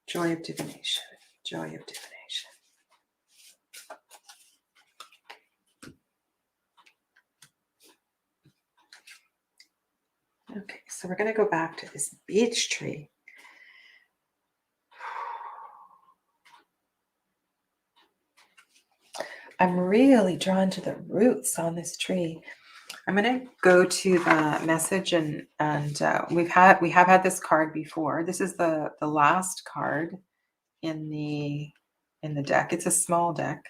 Joy of divination. Joy of divination. Okay, so we're going to go back to this beech tree. I'm really drawn to the roots on this tree. I'm going to go to the message and we have had this card before. This is the last card in the deck. It's a small deck.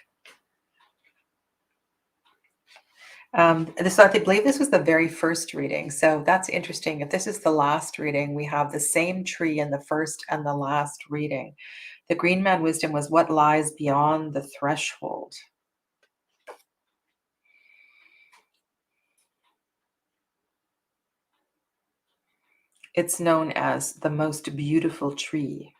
I believe this was the very first reading, so that's interesting. If this is the last reading, we have the same tree in the first and the last reading. The Green Man wisdom was what lies beyond the threshold. It's known as the most beautiful tree.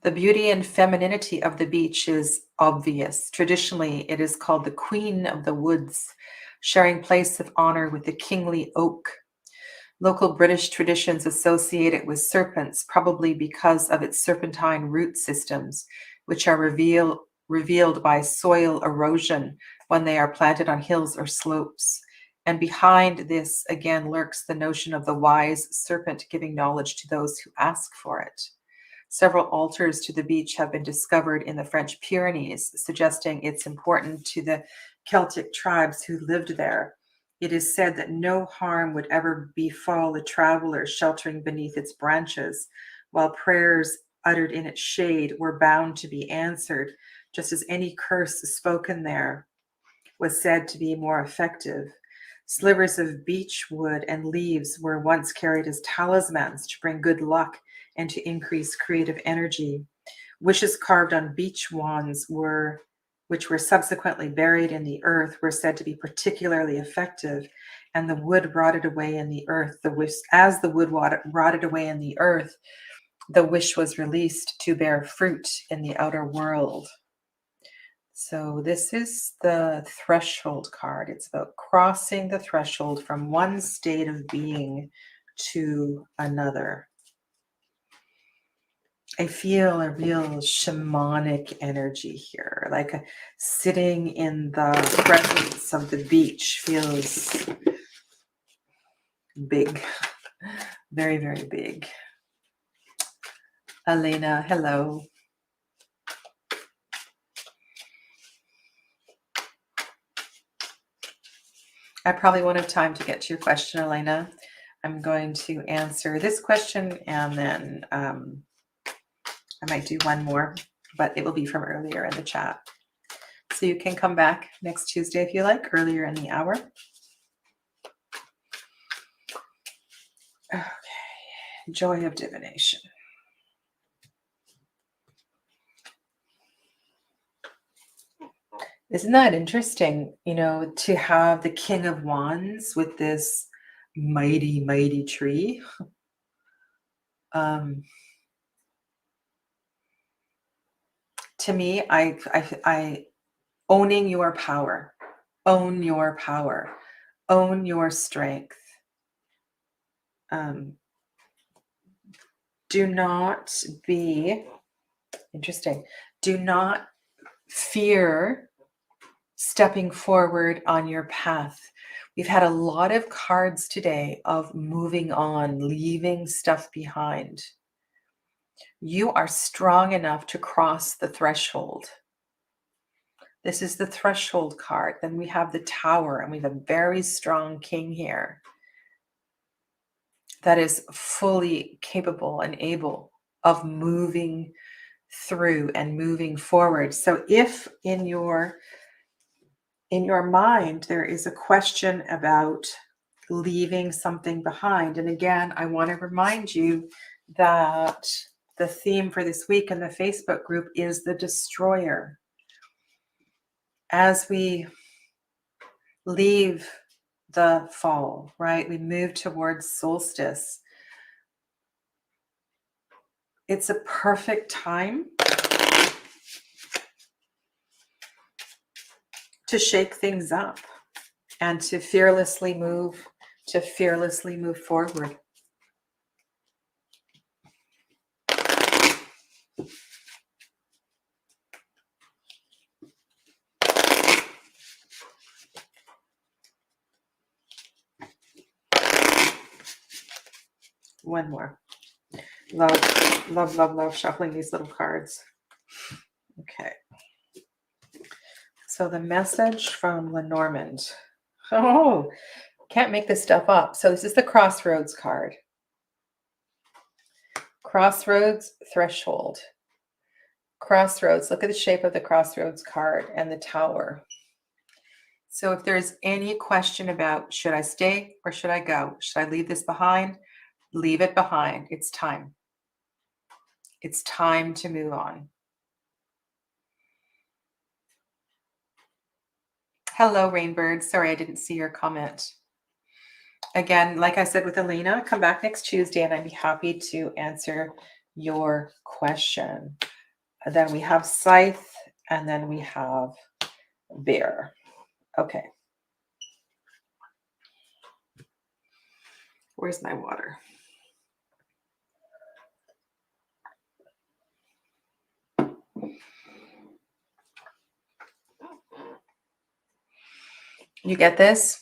The beauty and femininity of the beech is obvious. Traditionally, it is called the queen of the woods, sharing place of honor with the kingly oak. Local British traditions associate it with serpents, probably because of its serpentine root systems, which are revealed by soil erosion when they are planted on hills or slopes. And behind this, again, lurks the notion of the wise serpent giving knowledge to those who ask for it. Several altars to the beech have been discovered in the French Pyrenees, suggesting it's important to the Celtic tribes who lived there. It is said that no harm would ever befall a traveler sheltering beneath its branches, while prayers uttered in its shade were bound to be answered, just as any curse spoken there was said to be more effective. Slivers of beech wood and leaves were once carried as talismans to bring good luck and to increase creative energy. Wishes carved on beech wands which were subsequently buried in the earth, were said to be particularly effective, and the wood rotted away in the earth. As the wood rotted away in the earth, the wish was released to bear fruit in the outer world. So this is the threshold card. It's about crossing the threshold from one state of being to another. I feel a real shamanic energy here, like sitting in the presence of the beach feels big, very, very big. Elena, hello. I probably won't have time to get to your question, Elena. I'm going to answer this question and then I might do one more, but it will be from earlier in the chat. So you can come back next Tuesday if you like, earlier in the hour. Okay, joy of divination. Isn't that interesting, to have the King of Wands with this mighty, mighty tree? To me, I owning your power, own your power, own your strength. Do not be interesting. Do not fear stepping forward on your path. We've had a lot of cards today of moving on, leaving stuff behind. You are strong enough to cross the threshold. This is the threshold card. Then we have the Tower, and we have a very strong king here that is fully capable and able of moving through and moving forward. So if in your mind there is a question about leaving something behind, and again, I want to remind you that the theme for this week in the Facebook group is the destroyer. As we leave the fall, right, we move towards solstice. It's a perfect time to shake things up and to fearlessly move forward. One more. Love shuffling these little cards. Okay. So the message from Lenormand. Oh, can't make this stuff up. So this is the Crossroads card. Crossroads, threshold. Crossroads, look at the shape of the Crossroads card and the Tower. So if there's any question about, should I stay or should I go? Should I leave this behind? Leave it behind. It's time. It's time to move on. Hello, Rainbird. Sorry, I didn't see your comment. Again, like I said with Elena, come back next Tuesday and I'd be happy to answer your question. Then we have Scythe and then we have Bear. Okay. Where's my water? You get this?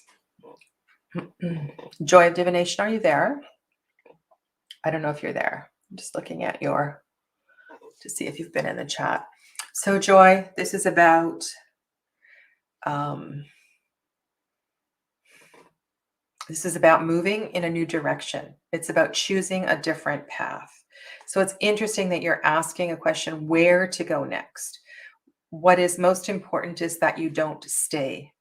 Joy of divination, are you there? I don't know if you're there. I'm just looking at to see if you've been in the chat. So Joy, this is about moving in a new direction. It's about choosing a different path. So it's interesting that you're asking a question, where to go next. What is most important is that you don't stay.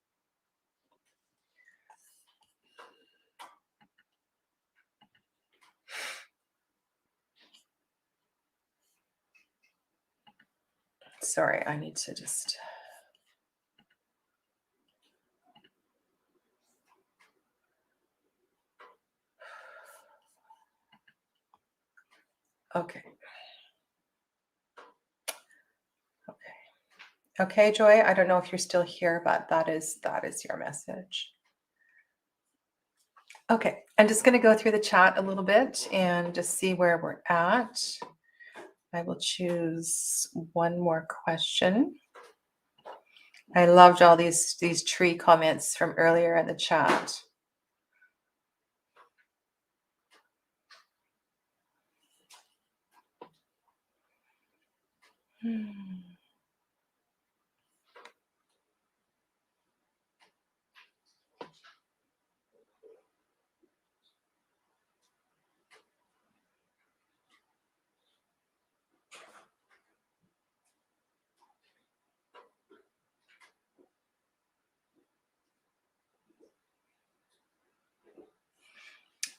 sorry, I need to just... Okay. Okay, Joy, I don't know if you're still here, but that is your message. Okay, I'm just going to go through the chat a little bit and just see where we're at. I will choose one more question. I loved all these tree comments from earlier in the chat.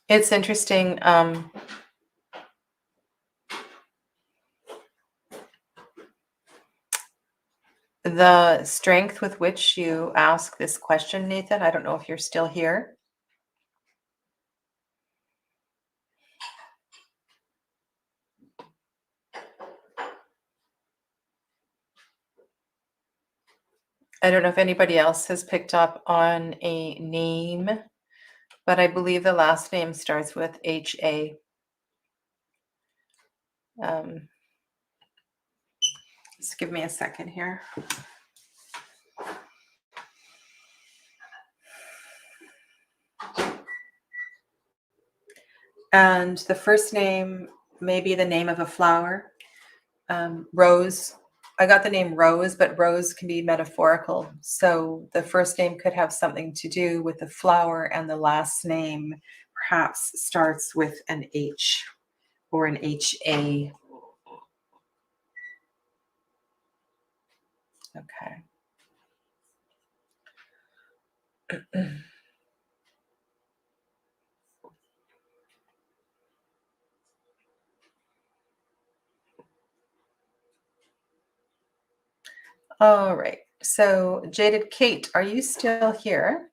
It's interesting. The strength with which you ask this question, Nathan, I don't know if you're still here. I don't know if anybody else has picked up on a name, but I believe the last name starts with H-A. Just give me a second here. And the first name may be the name of a flower. Rose. I got the name Rose, but Rose can be metaphorical. So the first name could have something to do with the flower, and the last name perhaps starts with an H or an H-A. Okay. All right. So Jaded Kate, are you still here?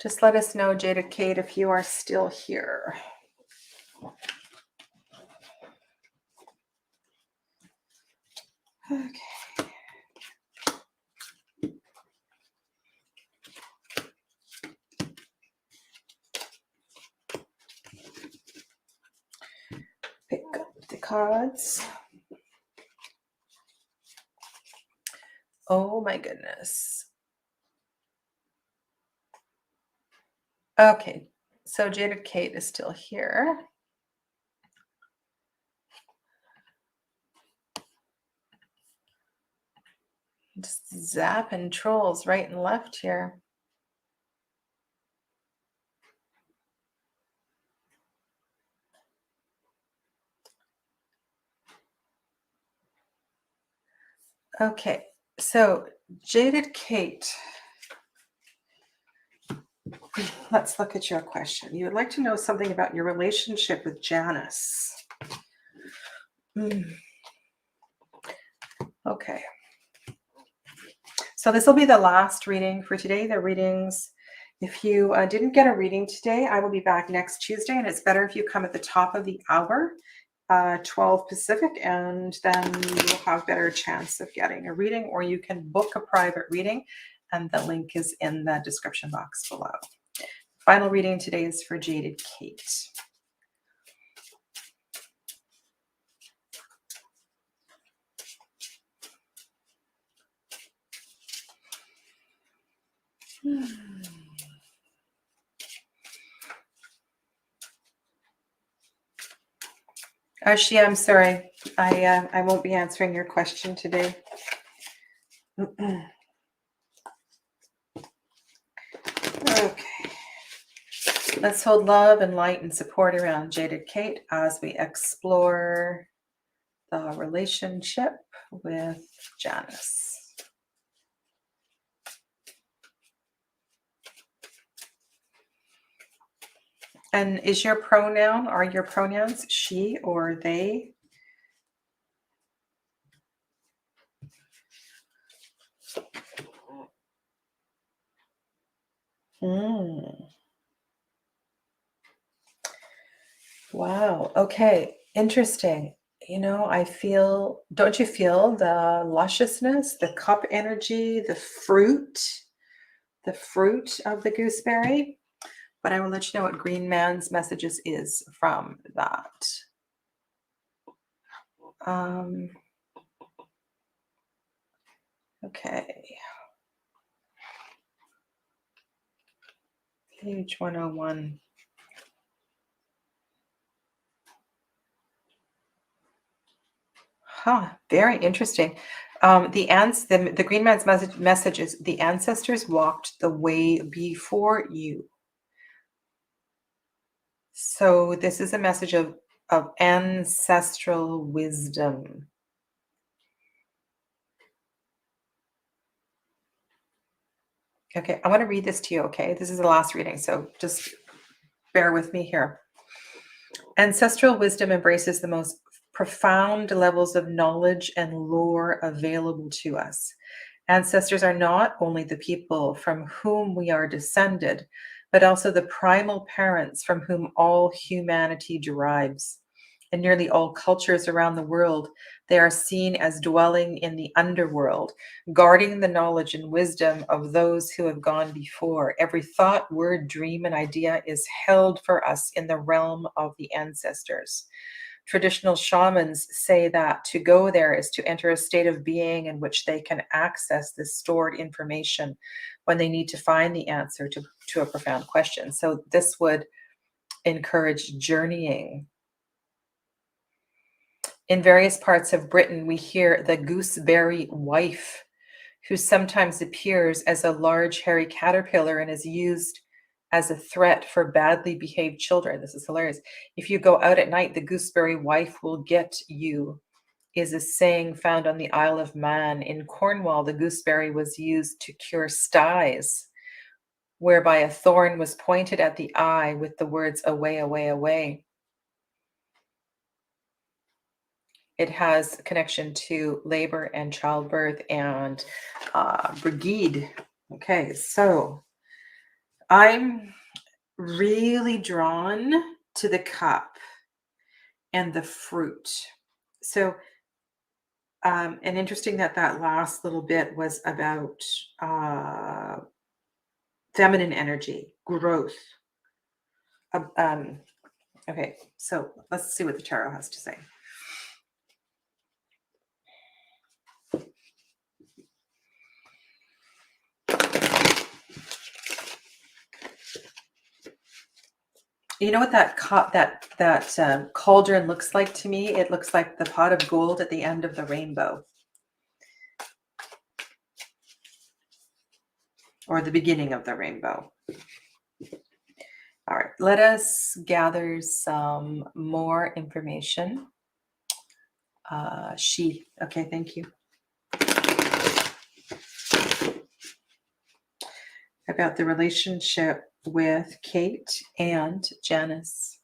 Just let us know, Jaded Kate, if you are still here. Okay. Pick up the cards. Oh my goodness. Okay, so Jaded Kate is still here. Just zapping trolls right and left here. Okay, so Jaded Kate, let's look at your question. You would like to know something about your relationship with Janice. Okay. So this will be the last reading for today. The readings, if you didn't get a reading today, I will be back next Tuesday, and it's better if you come at the top of the hour, 12 Pacific, and then you'll have better chance of getting a reading, or you can book a private reading, and the link is in the description box below. Final reading today is for Jaded Kate. Archie, I'm sorry. I won't be answering your question today. Okay. Let's hold love and light and support around Jaded Kate as we explore the relationship with Janice. And are your pronouns she or they? Mm. Wow. Okay. Interesting. Don't you feel the lusciousness, the cup energy, the fruit of the gooseberry? But I will let you know what Green Man's messages is from that. Okay. Page 101. Huh, very interesting. The Green Man's message is the ancestors walked the way before you. So this is a message of ancestral wisdom. Okay, I want to read this to you, okay? This is the last reading, so just bear with me here. Ancestral wisdom embraces the most profound levels of knowledge and lore available to us. Ancestors are not only the people from whom we are descended, but also the primal parents from whom all humanity derives. In nearly all cultures around the world, they are seen as dwelling in the underworld, guarding the knowledge and wisdom of those who have gone before. Every thought, word, dream, and idea is held for us in the realm of the ancestors. Traditional shamans say that to go there is to enter a state of being in which they can access this stored information when they need to find the answer to a profound question. So this would encourage journeying. In various parts of Britain, we hear the gooseberry wife, who sometimes appears as a large hairy caterpillar and is used as a threat for badly behaved children. This is hilarious. If you go out at night, the gooseberry wife will get you, is a saying found on the Isle of Man. In Cornwall, the gooseberry was used to cure styes, whereby a thorn was pointed at the eye with the words, away, away, away. It has connection to labor and childbirth and brigade. Okay, so I'm really drawn to the cup and the fruit. So, and interesting that last little bit was about feminine energy, growth. Okay, so let's see what the tarot has to say. You know what that cauldron looks like to me? It looks like the pot of gold at the end of the rainbow, or the beginning of the rainbow. All right, let us gather some more information. Okay, thank you. About the relationship with Kate and Janice.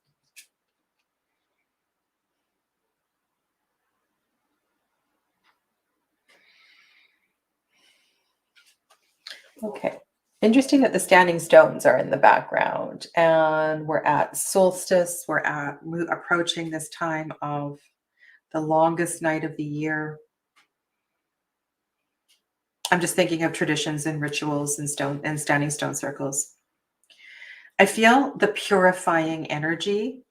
Okay. Interesting that the standing stones are in the background, and we're at solstice. We're approaching this time of the longest night of the year. I'm just thinking of traditions and rituals and standing stone circles. I feel the purifying energy.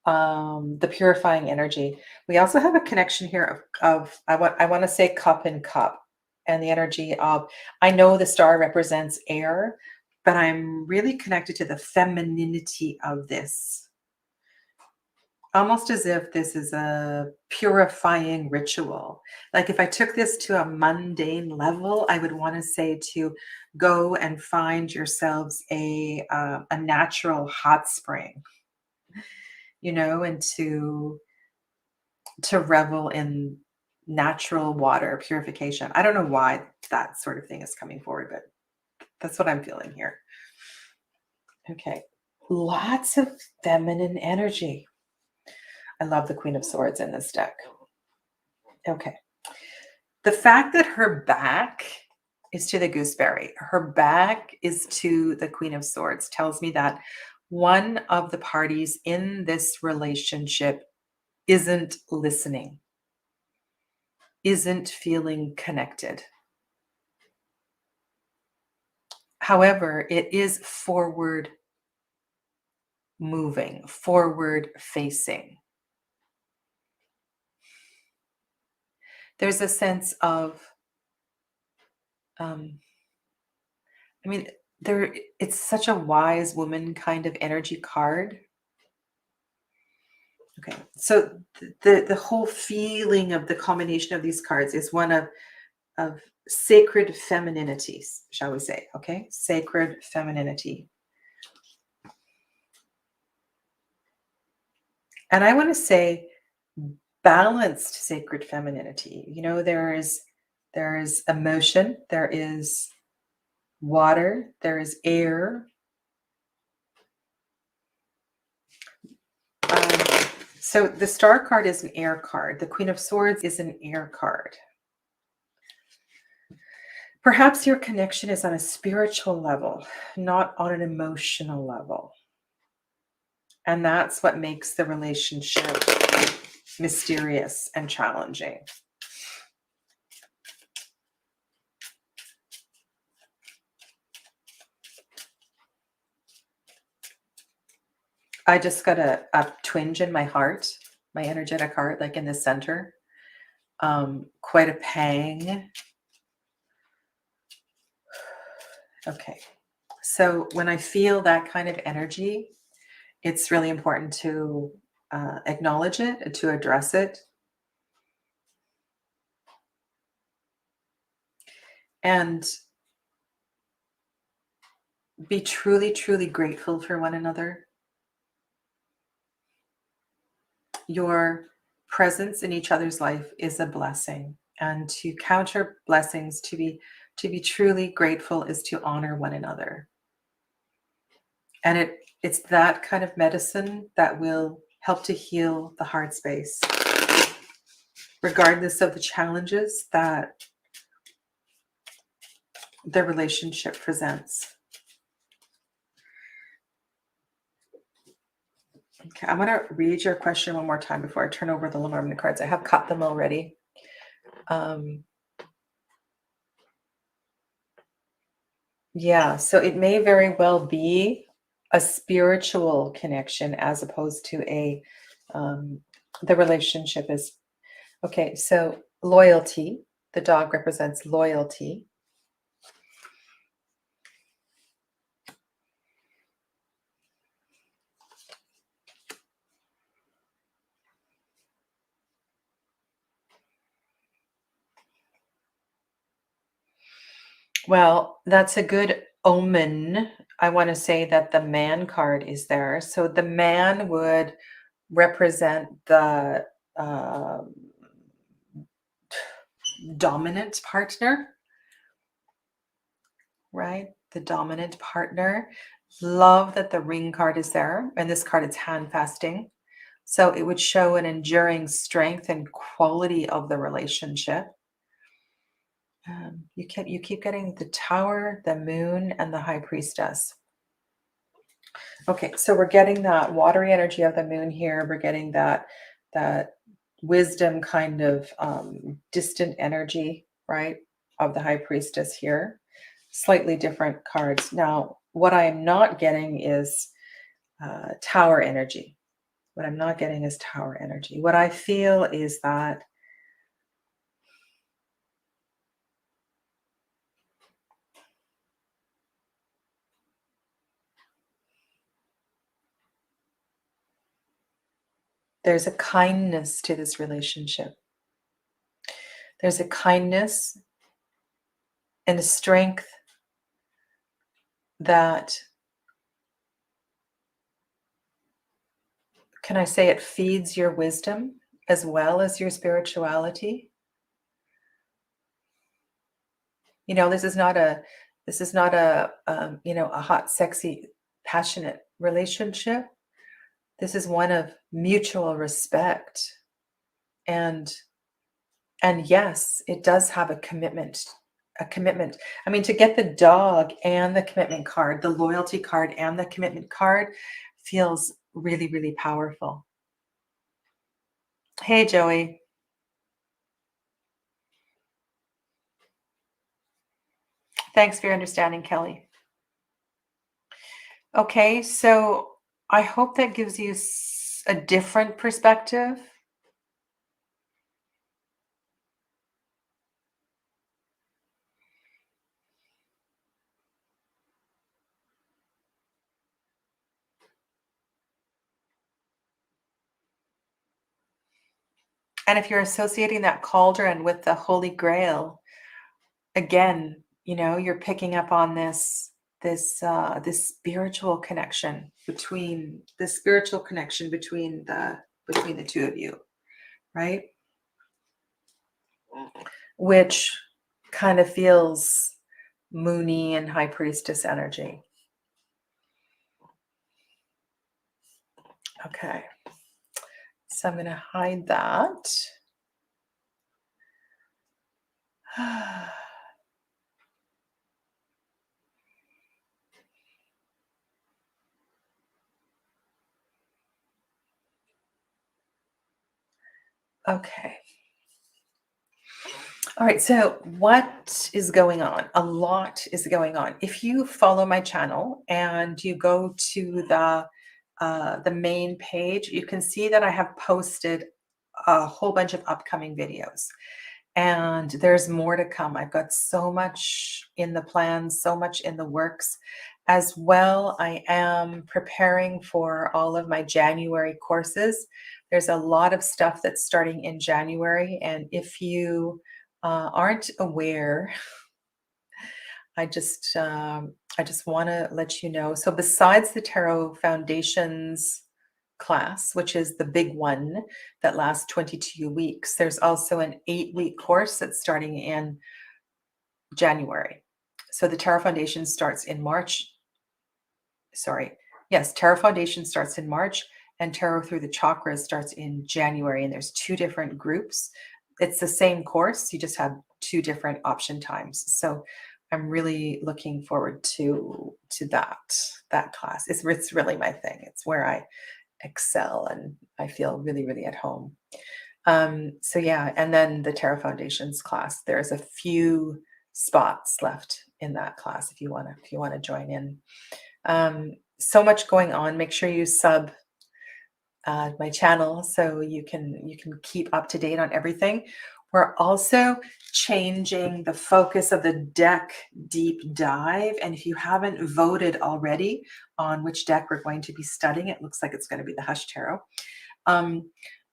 The purifying energy. We also have a connection here of I want to say cup and cup, and the energy of, I know the star represents air, but I'm really connected to the femininity of this. Almost as if this is a purifying ritual. Like if I took this to a mundane level, I would want to say to go and find yourselves a natural hot spring, and to revel in natural water purification. I don't know why that sort of thing is coming forward, but that's what I'm feeling here. Okay. lots of feminine energy. I love the Queen of Swords in this deck. Okay. The fact that her back is to the gooseberry, her back is to the Queen of Swords, tells me that one of the parties in this relationship isn't listening, isn't feeling connected. However, it is forward moving, forward facing. There's a sense of, it's such a wise woman kind of energy card. Okay, so the whole feeling of the combination of these cards is one of sacred femininity, shall we say? Okay, sacred femininity. And I want to say balanced sacred femininity. You know, there is emotion, there is water, there is air. So the Star card is an air card. The Queen of Swords is an air card. Perhaps your connection is on a spiritual level, not on an emotional level. And that's what makes the relationship mysterious and challenging. I just got a twinge in my heart, my energetic heart, like in the center. Quite a pang. Okay. So when I feel that kind of energy, it's really important to acknowledge it, to address it. And be truly, truly grateful for one another. Your presence in each other's life is a blessing. And to counter blessings, to be truly grateful is to honor one another. And it's that kind of medicine that will help to heal the heart space, regardless of the challenges that the relationship presents. Okay, I'm going to read your question one more time before I turn over the Lenormand cards. I have cut them already. Yeah, so it may very well be a spiritual connection as opposed to the relationship is, okay, so loyalty. The dog represents loyalty. Well, that's a good omen. I want to say that the man card is there. So the man would represent the dominant partner, right? The dominant partner. Love that the ring card is there. And this card is handfasting. So it would show an enduring strength and quality of the relationship. You keep getting the Tower, the Moon, and the High Priestess. Okay, so we're getting that watery energy of the Moon here. We're getting that wisdom kind of distant energy, right, of the High Priestess here. Slightly different cards. Now, what I am not getting is Tower energy. What I'm not getting is Tower energy. What I feel is that there's a kindness to this relationship. There's a kindness and a strength that, can I say, it feeds your wisdom as well as your spirituality. You know, this is not a a hot, sexy, passionate relationship. This is one of mutual respect. And yes, it does have a commitment. A commitment. I mean, to get the dog and the commitment card, the loyalty card and the commitment card feels really, really powerful. Hey, Joey. Thanks for your understanding, Kelly. Okay, so I hope that gives you a different perspective. And if you're associating that cauldron with the Holy Grail, again, you're picking up on this spiritual connection between the two of you, right? Which kind of feels moony and high priestess energy. Okay. So I'm going to hide that. Okay. All right. So what is going on? A lot is going on. If you follow my channel and you go to the main page, you can see that I have posted a whole bunch of upcoming videos. And there's more to come. I've got so much in the plans, so much in the works. As well, I am preparing for all of my January courses. There's a lot of stuff that's starting in January. And if you aren't aware, I just want to let you know. So besides the Tarot Foundations class, which is the big one that lasts 22 weeks, there's also an 8-week course that's starting in January. So the Tarot Foundation starts in March. Tarot Foundation starts in March, and Tarot Through the Chakras starts in January. And there's 2 different groups. It's the same course, you just have 2 different option times. So I'm really looking forward to that class. It's really my thing. It's where I excel and I feel really, really at home. So yeah, and then the Tarot Foundations class, there's a few spots left in that class if you want to join in. So much going on. Make sure you sub my channel so you can keep up to date on everything. We're also changing the focus of the deck deep dive. And if you haven't voted already on which deck we're going to be studying, it looks like it's going to be the Hush Tarot.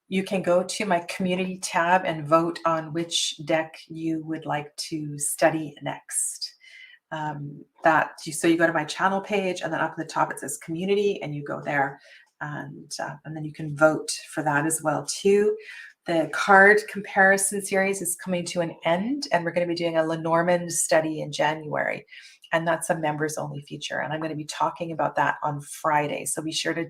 You can go to my community tab and vote on which deck you would like to study next. So you go to my channel page, and then up at the top it says community, and you go there, and then you can vote for that as well too. The card comparison series is coming to an end, and we're going to be doing a Lenormand study in January, and that's a members only feature, and I'm going to be talking about that on Friday. So be sure to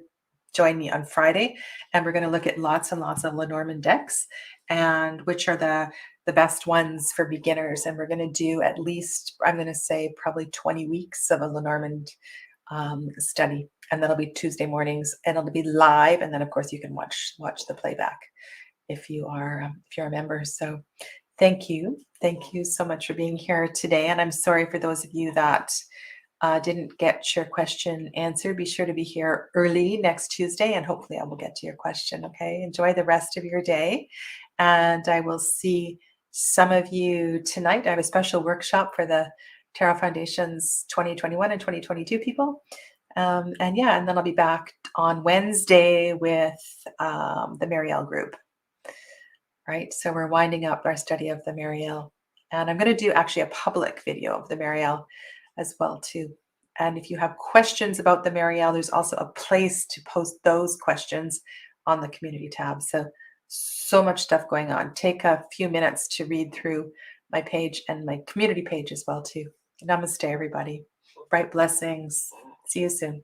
join me on Friday, and we're going to look at lots and lots of Lenormand decks and which are the best ones for beginners. And we're going to do at least, I'm going to say probably 20 weeks of a Lenormand study, and that'll be Tuesday mornings, and it'll be live. And then of course you can watch the playback if you are a member. So thank you so much for being here today. And I'm sorry for those of you that didn't get your question answered. Be sure to be here early next Tuesday, and hopefully I will get to your question. Okay, enjoy the rest of your day, and I will see some of you tonight. I have a special workshop for the Tarot Foundation's 2021 and 2022 people. And then I'll be back on Wednesday with the Marielle group. Right, so we're winding up our study of the Marielle, and I'm going to do actually a public video of the Marielle as well too. And if you have questions about the Marielle, there's also a place to post those questions on the community tab. So much stuff going on. Take a few minutes to read through my page and my community page as well too. Namaste, everybody. Bright blessings. See you soon.